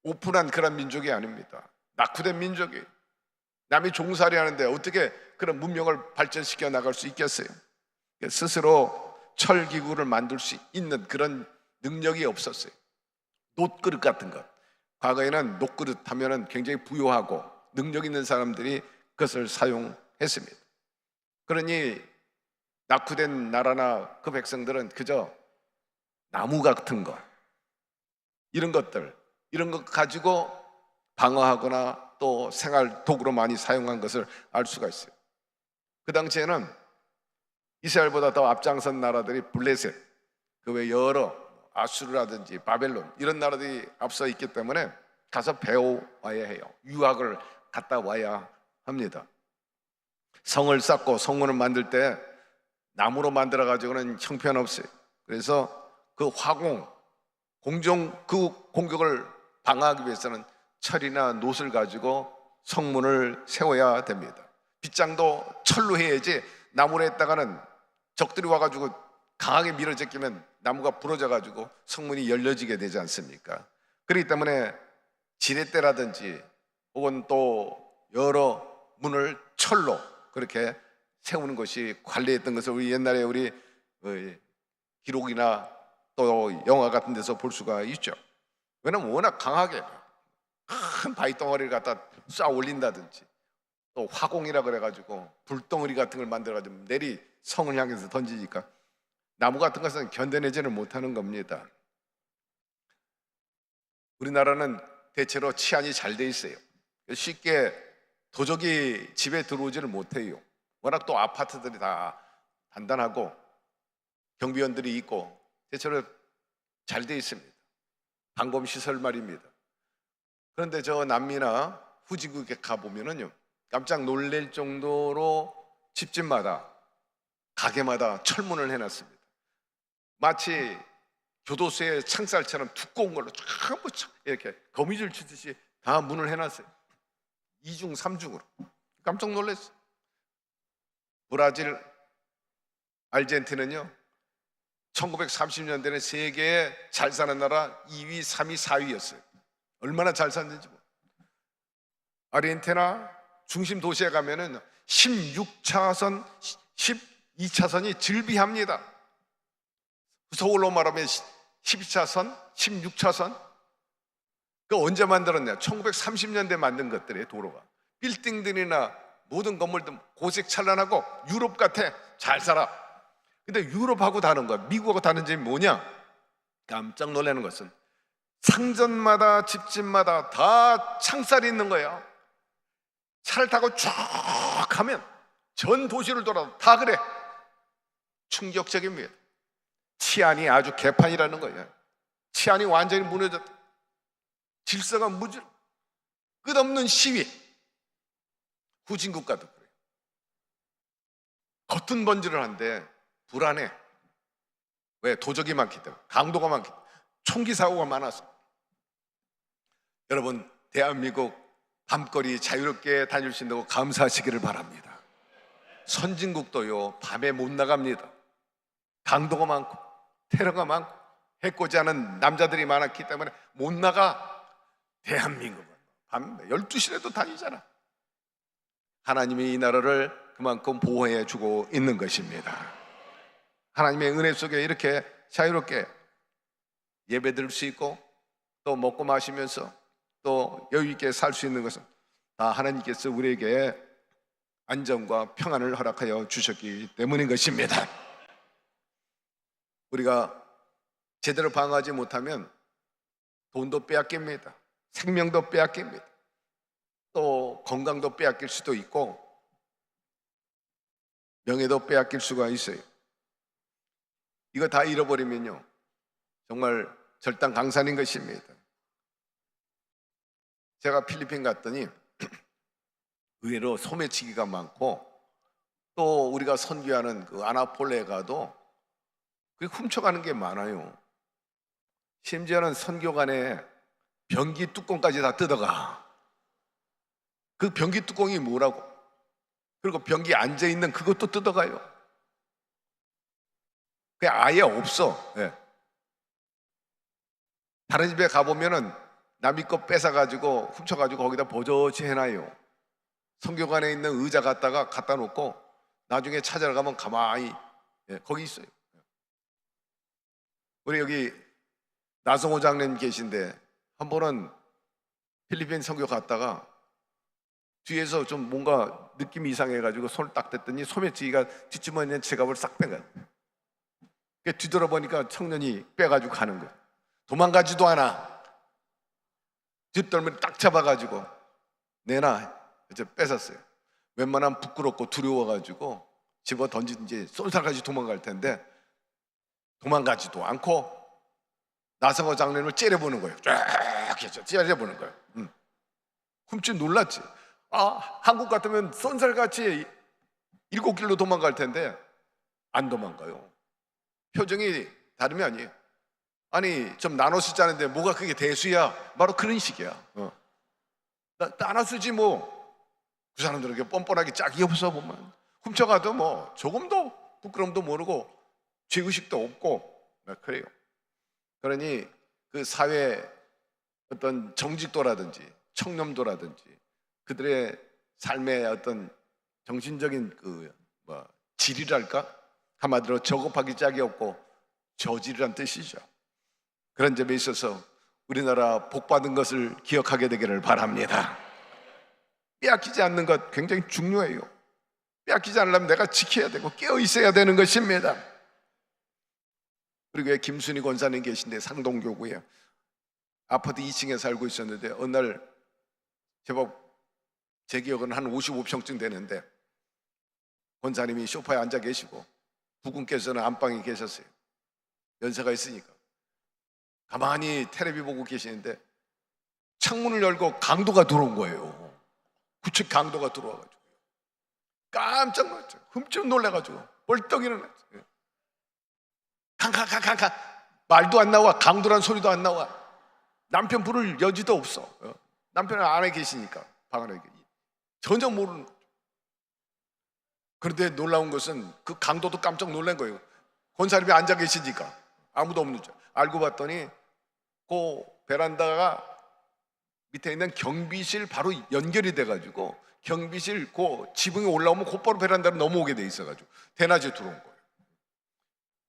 오픈한 그런 민족이 아닙니다. 낙후된 민족이에요. 남이 종살이 하는데 어떻게 그런 문명을 발전시켜 나갈 수 있겠어요? 스스로 철기구를 만들 수 있는 그런 능력이 없었어요. 놋그릇 같은 것, 과거에는 놋그릇 하면은 굉장히 부유하고 능력 있는 사람들이 그것을 사용했습니다. 그러니 낙후된 나라나 그 백성들은 그저 나무 같은 것, 이런 것 가지고 방어하거나 또 생활 도구로 많이 사용한 것을 알 수가 있어요. 그 당시에는 이스라엘보다 더 앞장선 나라들이 블레셋, 그 외 여러 아수르라든지 바벨론 이런 나라들이 앞서 있기 때문에 가서 배워와야 해요. 유학을 갔다 와야 합니다. 성을 쌓고 성문을 만들 때 나무로 만들어 가지고는 형편없어요. 그래서 그 그 공격을 방어하기 위해서는 철이나 놋을 가지고 성문을 세워야 됩니다. 빗장도 철로 해야지 나무로 했다가는 적들이 와가지고 강하게 밀어제끼면 나무가 부러져 가지고 성문이 열려지게 되지 않습니까? 그렇기 때문에 지렛대라든지 혹은 또 여러 문을 철로 그렇게 세우는 것이 관리했던 것을 우리 옛날에 우리 기록이나 또 영화 같은 데서 볼 수가 있죠. 왜냐면 워낙 강하게 큰 바위 덩어리를 갖다 쌓아 올린다든지 또 화공이라 그래가지고 불덩어리 같은 걸 만들어가지고 내리 성을 향해서 던지니까 나무 같은 것은 견뎌내지는 못하는 겁니다. 우리나라는 대체로 치안이 잘 돼 있어요. 쉽게 도적이 집에 들어오지를 못해요. 워낙 또 아파트들이 다 단단하고 경비원들이 있고 대체로 잘 돼 있습니다. 방범 시설 말입니다. 그런데 저 남미나 후진국에 가보면은요, 깜짝 놀랄 정도로 집집마다 가게마다 철문을 해놨습니다. 마치 교도소의 창살처럼 두꺼운 걸로 전부 이렇게 거미줄 치듯이 다 문을 해놨어요. 2중 3중으로 깜짝 놀랐어요. 브라질, 아르헨티나는요 1930년대는 세계에 잘 사는 나라 2위, 3위, 4위였어요. 얼마나 잘 샀는지. 아르헨티나 중심 도시에 가면은 16차선, 12차선이 즐비합니다. 서울로 말하면 12차선, 16차선. 그 언제 만들었냐? 1930년대 만든 것들이에요. 도로가. 빌딩들이나 모든 건물들 고색 찬란하고 유럽 같아. 잘 살아. 근데 유럽하고 다른 거야. 미국하고 다른 점이 뭐냐? 깜짝 놀라는 것은 상전마다 집집마다 다 창살이 있는 거예요. 차를 타고 쭉 가면 전 도시를 돌아도 다 그래. 충격적입니다. 치안이 아주 개판이라는 거예요. 치안이 완전히 무너졌다. 질서가 끝없는 시위. 후진국가도 그래요. 겉은 번지를 한데 불안해. 왜? 도적이 많기 때문에, 강도가 많기 때문에, 총기 사고가 많아서. 여러분, 대한민국 밤거리 자유롭게 다닐 수 있다고 감사하시기를 바랍니다. 선진국도요 밤에 못 나갑니다. 강도가 많고 테러가 많고 해코지 하는 남자들이 많았기 때문에 못 나가. 대한민국은 밤 12시라도 다니잖아. 하나님이 이 나라를 그만큼 보호해 주고 있는 것입니다. 하나님의 은혜 속에 이렇게 자유롭게 예배 드릴 수 있고 또 먹고 마시면서 또 여유 있게 살 수 있는 것은 다 하나님께서 우리에게 안정과 평안을 허락하여 주셨기 때문인 것입니다. 우리가 제대로 방어하지 못하면 돈도 빼앗깁니다. 생명도 빼앗깁니다. 또 건강도 빼앗길 수도 있고 명예도 빼앗길 수가 있어요. 이거 다 잃어버리면요 정말 절단강산인 것입니다. 제가 필리핀 갔더니 의외로 소매치기가 많고 또 우리가 선교하는 그 아나폴레에 가도 그게 훔쳐가는 게 많아요. 심지어는 선교관에 변기 뚜껑까지 다 뜯어가. 그 변기 뚜껑이 뭐라고? 그리고 변기 앉아있는 그것도 뜯어가요. 그게 아예 없어. 네. 다른 집에 가보면은 남의 거 뺏어가지고 훔쳐가지고 거기다 버젓이 해놔요. 선교관에 있는 의자 갖다 놓고 나중에 찾아러 가면 가만히 거기 있어요. 우리 여기 나성호 장님 계신데 한 번은 필리핀 선교 갔다가 뒤에서 좀 뭔가 느낌이 이상해가지고 손을 딱 댔더니 소매치기가 뒷주머니에 지갑을 싹 뺀 거야. 뒤돌아보니까 청년이 빼가지고 가는 거야. 도망가지도 않아. 뒷덜미를 딱 잡아가지고 내놔 이제 뺏었어요. 웬만하면 부끄럽고 두려워가지고 집어 던지든지 쏜살같이 도망갈 텐데 도망가지도 않고 나성호 장로님을 째려보는 거예요. 쫙 해서 째려보는 거예요. 훔치 놀랐지. 한국 같으면 쏜살같이 7길로 도망갈 텐데 안 도망가요. 표정이 다름이 아니에요. 아니 좀 나눠 쓰자는데 뭐가 그게 대수야? 바로 그런 식이야. 나눠 쓰지 뭐. 그 사람들에게 뻔뻔하게 짝이 없어 보면 훔쳐가도 뭐 조금도 부끄럼도 모르고 죄의식도 없고 그래요. 그러니 그 사회 어떤 정직도라든지 청렴도라든지 그들의 삶의 어떤 정신적인 질이랄까? 한마디로 저급하기 짝이 없고 저질이란 뜻이죠. 그런 점에 있어서 우리나라 복받은 것을 기억하게 되기를 바랍니다. 빼앗기지 않는 것 굉장히 중요해요. 빼앗기지 않으려면 내가 지켜야 되고 깨어 있어야 되는 것입니다. 그리고 김순희 권사님 계신데 상동교구에 아파트 2층에 살고 있었는데 어느 날 제법 제 기억은 한 55평쯤 되는데 권사님이 소파에 앉아 계시고 부군께서는 안방에 계셨어요. 연세가 있으니까 가만히 텔레비 보고 계시는데 창문을 열고 강도가 들어온 거예요. 구축 강도가 들어와가지고 깜짝 놀랐죠. 흠쩍 놀라가지고 벌떡 일어났죠. 캉캉캉캉 말도 안 나와. 강도란 소리도 안 나와. 남편 부를 여지도 없어. 남편은 안에 계시니까 방 안에 전혀 모르는 거죠. 그런데 놀라운 것은 그 강도도 깜짝 놀란 거예요. 권사님이 앉아 계시니까 아무도 없는 줄 알고 봤더니 그 베란다가 밑에 있는 경비실 바로 연결이 돼가지고 경비실 그 지붕에 올라오면 곧바로 베란다로 넘어오게 돼 있어가지고 대낮에 들어온 거예요.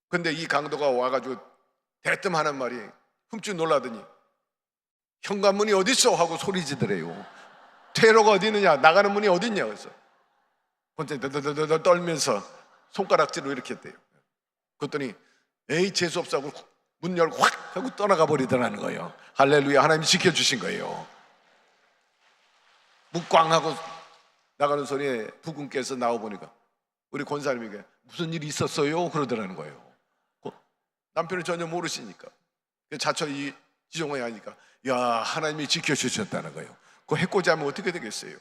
근데 이 강도가 와가지고 대뜸 하는 말이 흠칫 놀라더니 현관문이 어딨어? 하고 소리 지더래요. 퇴로가 어디 있느냐? 나가는 문이 어디 있냐? 그래서 혼자 더더더더 떨면서 손가락질로 이렇게 했대요. 그랬더니 에이 재수없어 하고 문 열고 확 하고 떠나가 버리더라는 거예요. 할렐루야. 하나님이 지켜주신 거예요. 묵광하고 나가는 소리에 부군께서 나와보니까 우리 권사님에게 무슨 일이 있었어요? 그러더라는 거예요. 남편이 전혀 모르시니까 자처 지종을 하니까 야 하나님이 지켜주셨다는 거예요. 그 해코지하면 어떻게 되겠어요?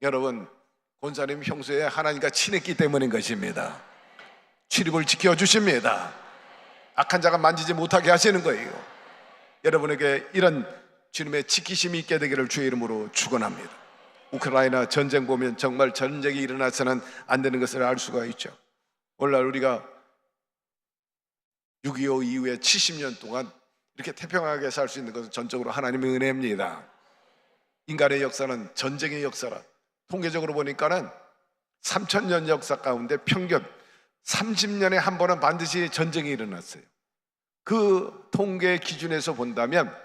여러분 권사님 평소에 하나님과 친했기 때문인 것입니다. 출입을 지켜주십니다. 악한 자가 만지지 못하게 하시는 거예요. 여러분에게 이런 주님의 지키심이 있게 되기를 주의 이름으로 축원합니다. 우크라이나 전쟁 보면 정말 전쟁이 일어나서는 안 되는 것을 알 수가 있죠. 오늘날 우리가 6.25 이후에 70년 동안 이렇게 태평하게 살 수 있는 것은 전적으로 하나님의 은혜입니다. 인간의 역사는 전쟁의 역사라. 통계적으로 보니까는 3000년 역사 가운데 평균 30년에 한 번은 반드시 전쟁이 일어났어요. 그 통계 기준에서 본다면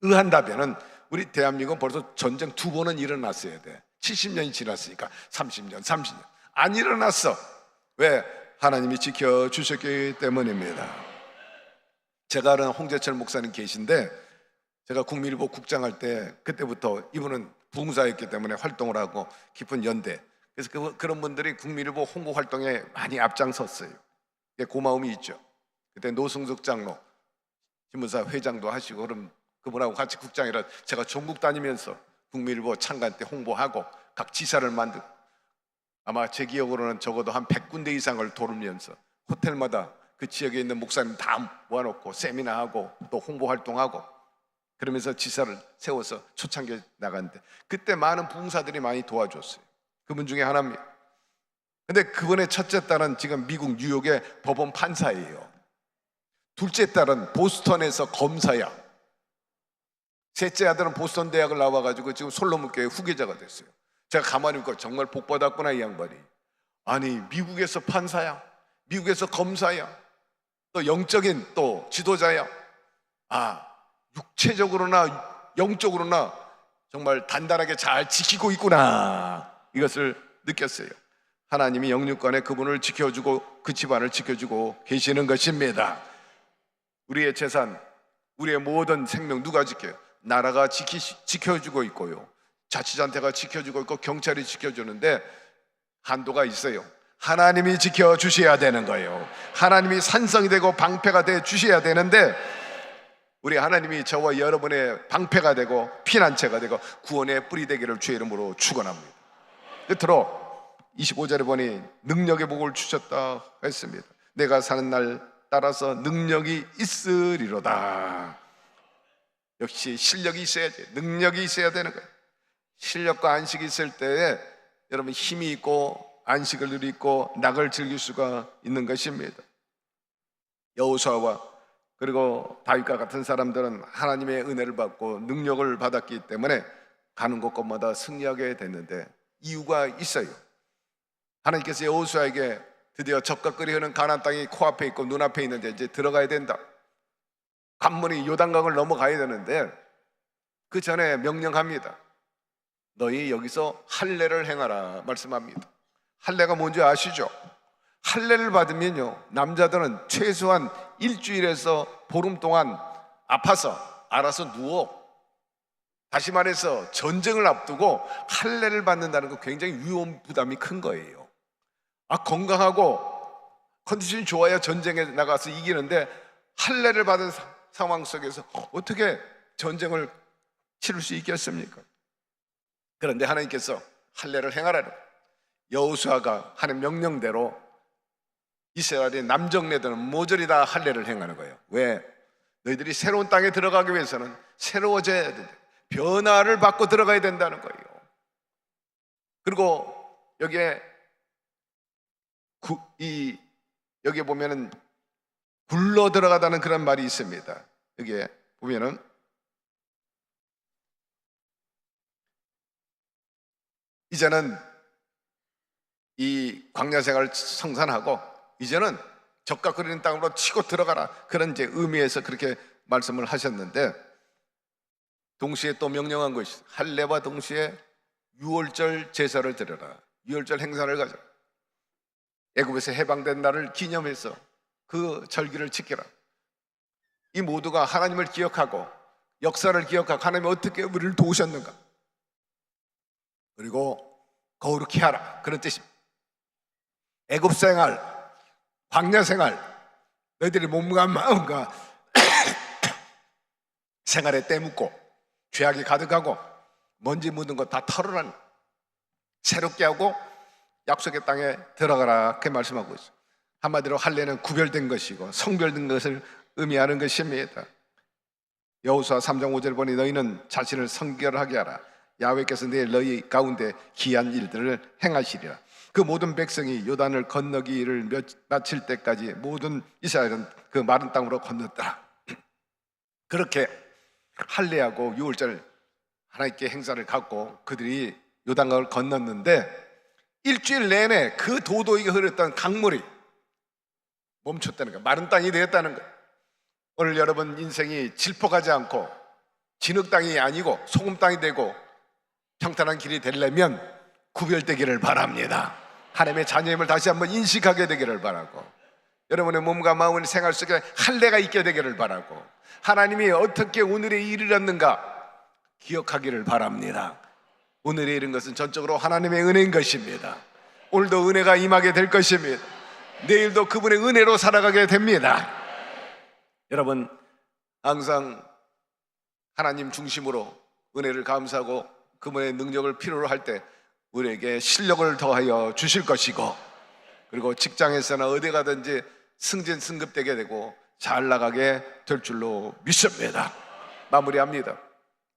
의한 답변은 우리 대한민국은 벌써 전쟁 2번은 일어났어야 돼. 70년이 지났으니까 30년 안 일어났어. 왜? 하나님이 지켜주셨기 때문입니다. 제가 아는 홍재철 목사님 계신데 제가 국민일보 국장할 때 그때부터 이분은 부흥사였기 때문에 활동을 하고 깊은 연대, 그래서 그런 분들이 국민일보 홍보 활동에 많이 앞장섰어요. 고마움이 있죠. 그때 노승석 장로 신문사 회장도 하시고 그럼 그분하고 같이 국장이라 제가 전국 다니면서 국민일보 창간 때 홍보하고 각 지사를 만들고 아마 제 기억으로는 적어도 한 100군데 이상을 돌으면서 호텔마다 그 지역에 있는 목사님 다 모아놓고 세미나하고 또 홍보 활동하고 그러면서 지사를 세워서 초창기에 나갔는데 그때 많은 부흥사들이 많이 도와줬어요. 그분 중에 하나입니다. 근데 그분의 첫째 딸은 지금 미국 뉴욕의 법원 판사예요. 둘째 딸은 보스턴에서 검사야. 셋째 아들은 보스턴 대학을 나와가지고 지금 솔로몬교회 후계자가 됐어요. 제가 가만히 보니까 정말 복받았구나 이 양반이. 아니 미국에서 판사야, 미국에서 검사야, 또 영적인 또 지도자야. 육체적으로나 영적으로나 정말 단단하게 잘 지키고 있구나, 이것을 느꼈어요. 하나님이 영육간에 그분을 지켜주고 그 집안을 지켜주고 계시는 것입니다. 우리의 재산, 우리의 모든 생명 누가 지켜요? 나라가 지켜주고 있고요, 자치단체가 지켜주고 있고 경찰이 지켜주는데 한도가 있어요. 하나님이 지켜주셔야 되는 거예요. 하나님이 산성이 되고 방패가 돼 주셔야 되는데, 우리 하나님이 저와 여러분의 방패가 되고 피난처가 되고 구원의 뿌리 되기를 주의 이름으로 축원합니다. 끝으로 25절에 보니 능력의 복을 주셨다 했습니다. 내가 사는 날 따라서 능력이 있으리로다. 역시 실력이 있어야지, 능력이 있어야 되는 거예요. 실력과 안식이 있을 때에 여러분 힘이 있고 안식을 누리고 낙을 즐길 수가 있는 것입니다. 여호수아와 그리고 다윗과 같은 사람들은 하나님의 은혜를 받고 능력을 받았기 때문에 가는 곳곳마다 승리하게 됐는데 이유가 있어요. 하나님께서 여호수아에게 드디어 적과 끓이 흐르는 가나안 땅이 코앞에 있고 눈앞에 있는데 이제 들어가야 된다, 관문이 요단강을 넘어가야 되는데 그 전에 명령합니다. 너희 여기서 할례를 행하라 말씀합니다. 할례가 뭔지 아시죠? 할례를 받으면요, 남자들은 최소한 일주일에서 보름 동안 아파서 알아서 누워. 다시 말해서 전쟁을 앞두고 할례를 받는다는 거 굉장히 위험 부담이 큰 거예요. 건강하고 컨디션이 좋아야 전쟁에 나가서 이기는데 할례를 받은 상황 속에서 어떻게 전쟁을 치를 수 있겠습니까? 그런데 하나님께서 할례를 행하라, 여호수아가 하는 명령대로 이스라엘의 남정네들은 모조리 다 할례를 행하는 거예요. 왜? 너희들이 새로운 땅에 들어가기 위해서는 새로워져야 된다, 변화를 받고 들어가야 된다는 거예요. 그리고 여기에 여기에 보면은 굴러 들어가다는 그런 말이 있습니다. 여기에 보면은 이제는 이 광야 생활을 성산하고 이제는 적과 끓이는 땅으로 치고 들어가라, 그런 이제 의미에서 그렇게 말씀을 하셨는데, 동시에 또 명령한 것이 할례와 동시에 유월절 제사를 드려라, 유월절 행사를 가져, 애굽에서 해방된 날을 기념해서 그 절기를 지켜라. 이 모두가 하나님을 기억하고 역사를 기억하고 하나님이 어떻게 우리를 도우셨는가, 그리고 거룩히 하라, 그런 뜻입니다. 애굽 생활, 광야 생활, 너희들이 몸과 마음과 생활에 때묻고 죄악이 가득하고 먼지 묻은 거 다 털어라, 새롭게 하고 약속의 땅에 들어가라, 그렇게 말씀하고 있어요. 한마디로 할례는 구별된 것이고 성별된 것을 의미하는 것입니다. 여호수아 3장 5절 보니 너희는 자신을 성결하게 하라, 야훼께서 내일 너희 가운데 기이한 일들을 행하시리라. 그 모든 백성이 요단을 건너기를 마칠 때까지 모든 이스라엘은 그 마른 땅으로 건넜더라. 그렇게 할례하고 유월절 하나님께 행사를 갖고 그들이 요단강을 건넜는데 일주일 내내 그 도도하게 흐르던 강물이 멈췄다는 거예요. 마른 땅이 되었다는 거예요. 오늘 여러분 인생이 질퍽하지 않고 진흙 땅이 아니고 소금 땅이 되고 평탄한 길이 되려면 구별되기를 바랍니다. 하나님의 자녀임을 다시 한번 인식하게 되기를 바라고, 여러분의 몸과 마음의 생활 속에 할례가 있게 되기를 바라고, 하나님이 어떻게 오늘에 이르렀는가 기억하기를 바랍니다. 오늘에 이른 것은 전적으로 하나님의 은혜인 것입니다. 오늘도 은혜가 임하게 될 것입니다. 내일도 그분의 은혜로 살아가게 됩니다. 여러분 항상 하나님 중심으로 은혜를 감사하고 그분의 능력을 필요로 할 때 우리에게 실력을 더하여 주실 것이고, 그리고 직장에서나 어디 가든지 승진 승급되게 되고 잘 나가게 될 줄로 믿습니다. 마무리합니다.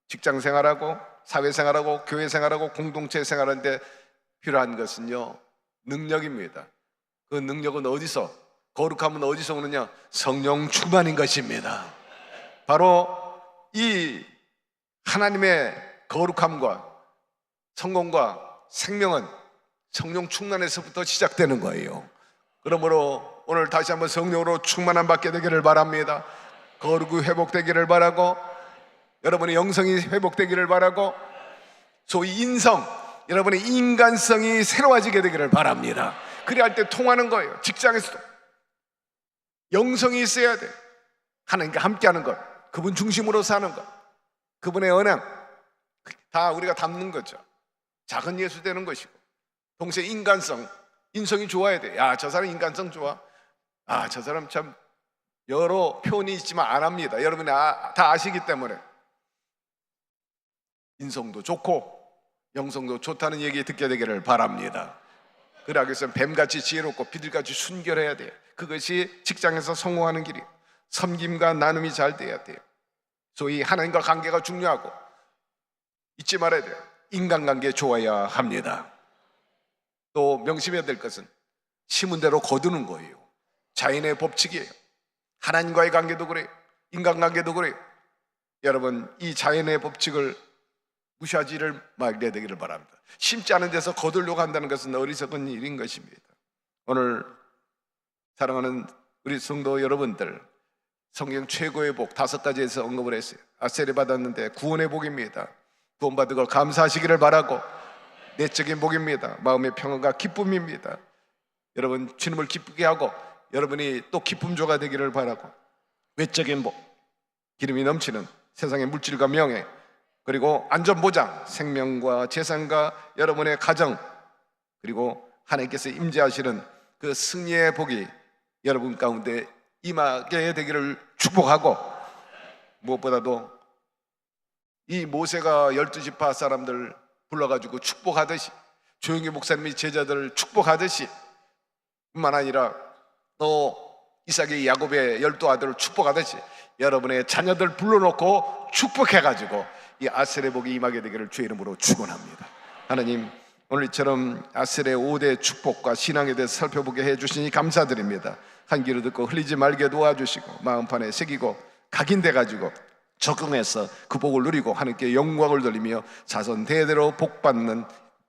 직장 생활하고 사회 생활하고 교회 생활하고 공동체 생활하는데 필요한 것은요, 능력입니다. 그 능력은 어디서, 거룩함은 어디서 오느냐? 성령 충만인 것입니다. 바로 이 하나님의 거룩함과 성공과 생명은 성령 충만에서부터 시작되는 거예요. 그러므로 오늘 다시 한번 성령으로 충만함 받게 되기를 바랍니다. 거룩이 회복되기를 바라고, 여러분의 영성이 회복되기를 바라고, 소위 인성, 여러분의 인간성이 새로워지게 되기를 바랍니다. 그래야 할 때 통하는 거예요. 직장에서도 영성이 있어야 돼. 하나님과 함께하는 것, 그분 중심으로 사는 것. 그분의 언행 다 우리가 담는 거죠. 작은 예수 되는 것이고, 동시에 인간성, 인성이 좋아야 돼. 야, 저 사람 인간성 좋아. 아, 저 사람 참 여러 표현이 있지만 안 합니다. 여러분이 다 아시기 때문에 인성도 좋고 영성도 좋다는 얘기 듣게 되기를 바랍니다. 그러기 위해서는 뱀같이 지혜롭고 비둘같이 순결해야 돼요. 그것이 직장에서 성공하는 길이에요. 섬김과 나눔이 잘 돼야 돼요. 소위 하나님과 관계가 중요하고, 잊지 말아야 돼요. 인간관계 좋아야 합니다. 또 명심해야 될 것은 심은 대로 거두는 거예요. 자연의 법칙이에요. 하나님과의 관계도 그래요. 인간관계도 그래요. 여러분, 이 자연의 법칙을 무시하지를 말게 되기를 바랍니다. 심지 않은 데서 거두려고 한다는 것은 어리석은 일인 것입니다. 오늘 사랑하는 우리 성도 여러분들, 성경 최고의 복 5가지에서 언급을 했어요. 아세리 받았는데 구원의 복입니다. 구원받은 걸 감사하시기를 바라고, 내적인 복입니다. 마음의 평안과 기쁨입니다. 여러분, 주님을 기쁘게 하고 여러분이 또 기쁨조가 되기를 바라고, 외적인 복, 기름이 넘치는 세상의 물질과 명예, 그리고 안전보장, 생명과 재산과 여러분의 가정, 그리고 하나님께서 임재하시는 그 승리의 복이 여러분 가운데 임하게 되기를 축복하고, 무엇보다도 이 모세가 12지파 사람들 불러가지고 축복하듯이, 조용기 목사님이 제자들을 축복하듯이, 뿐만 아니라 또 이삭이 야곱의 12아들을 축복하듯이 여러분의 자녀들 불러놓고 축복해가지고 이 아셀의 복이 임하게 되기를 주의 이름으로 축원합니다. 하나님, 오늘처럼 아셀의 5대 축복과 신앙에 대해서 살펴보게 해주시니 감사드립니다. 한 귀로 듣고 흘리지 말게 도와주시고 마음판에 새기고 각인돼가지고 적응해서 그 복을 누리고 하나님께 영광을 돌리며 자손 대대로 복받는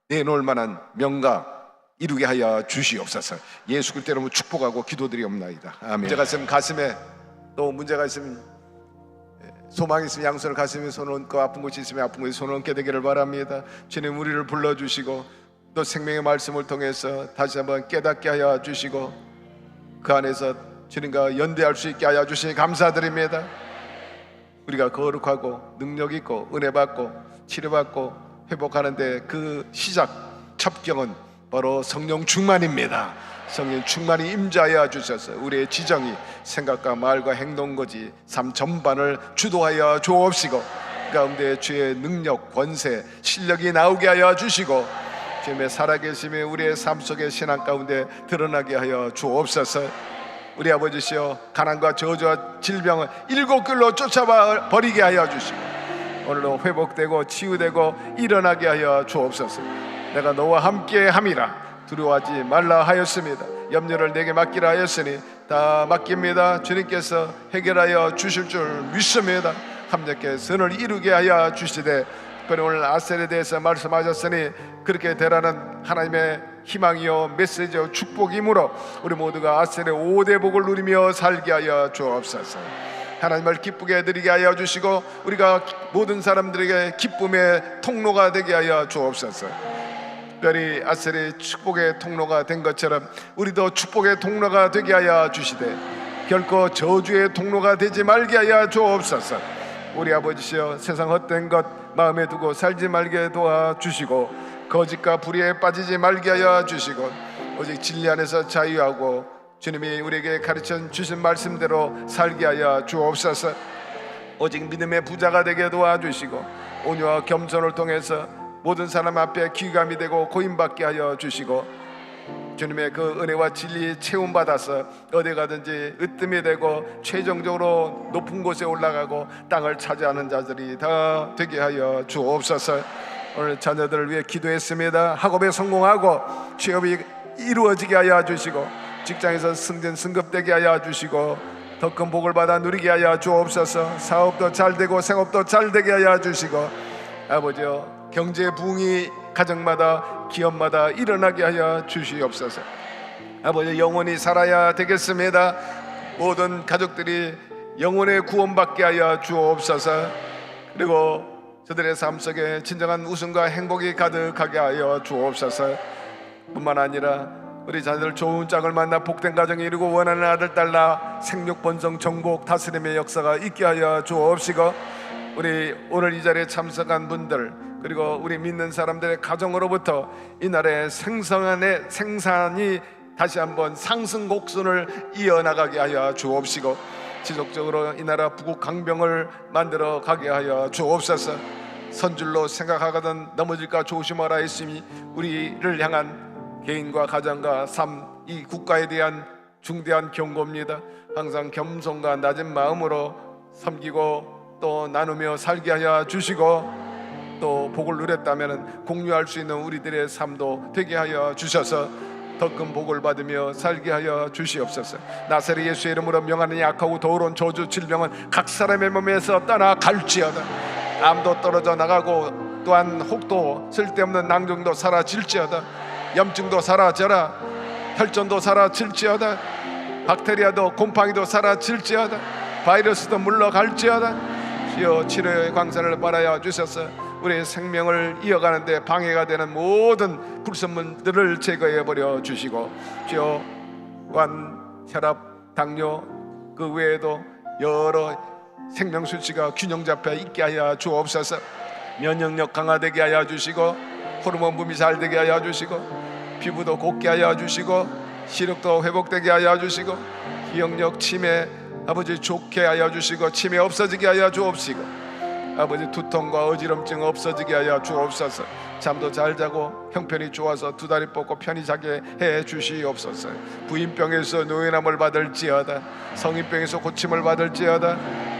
내놓을 만한 명가 이루게 하여 주시옵소서. 예수 그리스도 이름으로 축복하고 기도드리옵나이다. 아멘. 문제가 있으면 가슴에, 또 문제가 있으면 소망이 있으면 양손을 가슴에 손을 얹고, 아픈 곳이 있으면 아픈 곳에 손을 얹게 되기를 바랍니다. 주님, 우리를 불러주시고 또 생명의 말씀을 통해서 다시 한번 깨닫게 하여 주시고 그 안에서 주님과 연대할 수 있게 하여 주시니 감사드립니다. 우리가 거룩하고 능력 있고 은혜 받고 치료받고 회복하는데 그 시작 첩경은 바로 성령 충만입니다. 성령 충만히 임재하여 주셔서 우리의 지정이 생각과 말과 행동거지 삶 전반을 주도하여 주옵시고, 가운데 주의 능력, 권세, 실력이 나오게 하여 주시고, 주님의 살아계심이 우리의 삶 속의 신앙 가운데 드러나게 하여 주옵소서. 우리 아버지시여, 가난과 저주와 질병을 7길로 쫓아버리게 버리게 하여 주시고 오늘도 회복되고 치유되고 일어나게 하여 주옵소서. 내가 너와 함께 함이라 두려워하지 말라 하였습니다. 염려를 내게 맡기라 하였으니 다 맡깁니다. 주님께서 해결하여 주실 줄 믿습니다. 함께 선을 이루게 하여 주시되, 특별히 오늘 아셀에 대해서 말씀하셨으니 그렇게 되라는 하나님의 희망이요 메시지요 축복이므로 우리 모두가 아셀의 5대 복을 누리며 살게 하여 주옵소서. 하나님을 기쁘게 해드리게 하여 주시고 우리가 모든 사람들에게 기쁨의 통로가 되게 하여 주옵소서. 특별히 아셀의 축복의 통로가 된 것처럼 우리도 축복의 통로가 되게 하여 주시되 결코 저주의 통로가 되지 말게 하여 주옵소서. 우리 아버지시여, 세상 헛된 것 마음에 두고 살지 말게 도와주시고 거짓과 불의에 빠지지 말게 하여 주시고 오직 진리 안에서 자유하고 주님이 우리에게 가르쳐 주신 말씀대로 살게 하여 주옵소서. 오직 믿음의 부자가 되게 도와주시고 온유와 겸손을 통해서 모든 사람 앞에 귀감이 되고 고임받게 하여 주시고 주님의 그 은혜와 진리 체험받아서 어디 가든지 으뜸이 되고 최종적으로 높은 곳에 올라가고 땅을 차지하는 자들이 다 되게 하여 주옵소서. 오늘 자녀들을 위해 기도했습니다. 학업에 성공하고 취업이 이루어지게 하여 주시고 직장에서 승진 승급되게 하여 주시고 더 큰 복을 받아 누리게 하여 주옵소서. 사업도 잘 되고 생업도 잘 되게 하여 주시고 아버지여, 경제 부흥이 가정마다 기업마다 일어나게 하여 주시옵소서. 아버지, 영원히 살아야 되겠습니다. 모든 가족들이 영혼의 구원받게 하여 주옵소서. 그리고 저들의 삶 속에 진정한 웃음과 행복이 가득하게 하여 주옵소서. 뿐만 아니라 우리 자녀들 좋은 짝을 만나 복된 가정을 이루고 원하는 아들 딸 낳아 생육 번성 정복 다스림의 역사가 있게 하여 주옵시고 우리 오늘 이 자리에 참석한 분들, 그리고 우리 믿는 사람들의 가정으로부터 이 나라의 생산이 다시 한번 상승 곡선을 이어나가게 하여 주옵시고, 지속적으로 이 나라 부국 강병을 만들어 가게 하여 주옵소서. 선줄로 생각하거든 넘어질까 조심하라 했으니 우리를 향한 개인과 가정과 삶, 이 국가에 대한 중대한 경고입니다. 항상 겸손과 낮은 마음으로 섬기고 또 나누며 살게 하여 주시고, 또 복을 누렸다면 공유할 수 있는 우리들의 삶도 되게 하여 주셔서 더 큰 복을 받으며 살게 하여 주시옵소서. 나사렛 예수의 이름으로 명하는 약하고 더러운 저주 질병은 각 사람의 몸에서 떠나갈지어다. 암도 떨어져 나가고 또한 혹도 쓸데없는 낭종도 사라질지어다. 염증도 사라져라. 혈전도 사라질지어다. 박테리아도 곰팡이도 사라질지어다. 바이러스도 물러갈지어다. 주여 치료의 광선을 발하여 주셔서 우리의 생명을 이어가는데 방해가 되는 모든 불순물들을 제거해 버려 주시고, 주여 관, 혈압, 당뇨 그 외에도 여러 생명 수치가 균형 잡혀 있게 하여 주옵소서. 면역력 강화되게 하여 주시고, 호르몬 분비 잘 되게 하여 주시고, 피부도 곱게 하여 주시고, 시력도 회복되게 하여 주시고, 기억력 치매 아버지 좋게 하여 주시고, 치매 없어지게 하여 주옵시고, 아버지 두통과 어지럼증 없어지게 하여 주옵소서. 잠도 잘 자고 형편이 좋아서 두 다리 뻗고 편히 자게 해 주시옵소서. 부인병에서 노인함을 받을지어다. 성인병에서 고침을 받을지어다.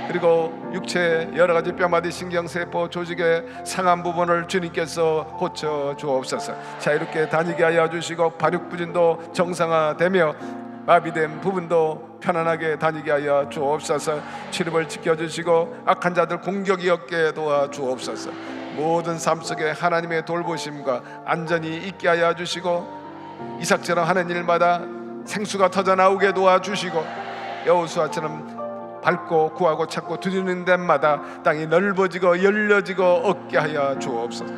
그리고 육체 여러 가지 뼈마디 신경세포 조직의 상한 부분을 주님께서 고쳐 주옵소서. 자유롭게 다니게 하여 주시고, 발육부진도 정상화되며 마비된 부분도 편안하게 다니게 하여 주옵소서. 치료를 지켜주시고 악한 자들 공격이 없게 도와주옵소서. 모든 삶 속에 하나님의 돌보심과 안전이 있게 하여 주시고, 이삭처럼 하는 일마다 생수가 터져 나오게 도와주시고, 여호수아처럼 밟고 구하고 찾고 두드리는 데마다 땅이 넓어지고 열려지고 얻게 하여 주옵소서.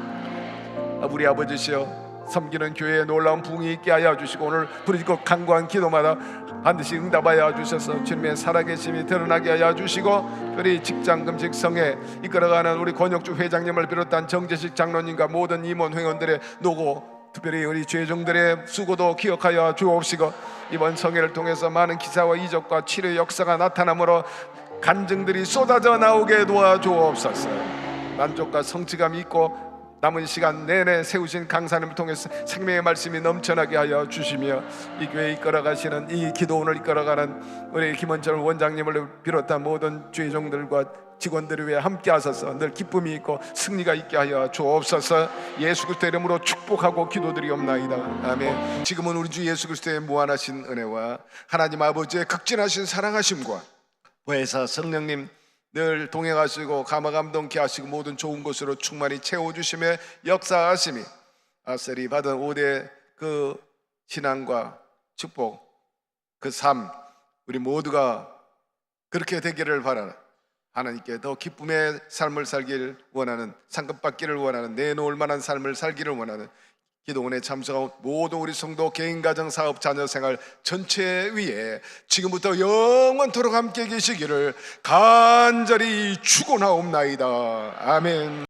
우리 아버지시여, 섬기는 교회에 놀라운 부흥이 있게 하여 주시고, 오늘 부르짖고 간구한 기도마다 반드시 응답하여 주셔서 주님의 살아계심이 드러나게 하여 주시고, 특별히 직장 금식 성에 이끌어가는 우리 권혁주 회장님을 비롯한 정재식 장로님과 모든 임원 회원들의 노고, 특별히 우리 죄종들의 수고도 기억하여 주옵시고, 이번 성회를 통해서 많은 기사와 이적과 치료 역사가 나타나므로 간증들이 쏟아져 나오게 도와주옵소서. 만족과 성취감이 있고 남은 시간 내내 세우신 강사님을 통해서 생명의 말씀이 넘쳐나게 하여 주시며, 이 교회 이끌어가시는 이 기도원을 이끌어가는 우리 김원철 원장님을 비롯한 모든 죄종들과 직원들을 위해 함께 하셔서 늘 기쁨이 있고 승리가 있게 하여 주옵소서. 예수 그리스도 이름으로 축복하고 기도드리옵나이다. 아멘. 지금은 우리 주 예수 그리스도의 무한하신 은혜와 하나님 아버지의 극진하신 사랑하심과 보혜사 성령님 늘 동행하시고 감화감동케 하시고 모든 좋은 것으로 충만히 채워주심에 역사하심이 아셀이 받은 5대 그 신앙과 축복, 그 삶, 우리 모두가 그렇게 되기를 바라는, 하나님께 더 기쁨의 삶을 살기를 원하는, 상급받기를 원하는, 내놓을 만한 삶을 살기를 원하는 기도원에 참석한 모든 우리 성도, 개인, 가정, 사업, 자녀 생활 전체 위에 지금부터 영원토록 함께 계시기를 간절히 축원하옵나이다. 아멘.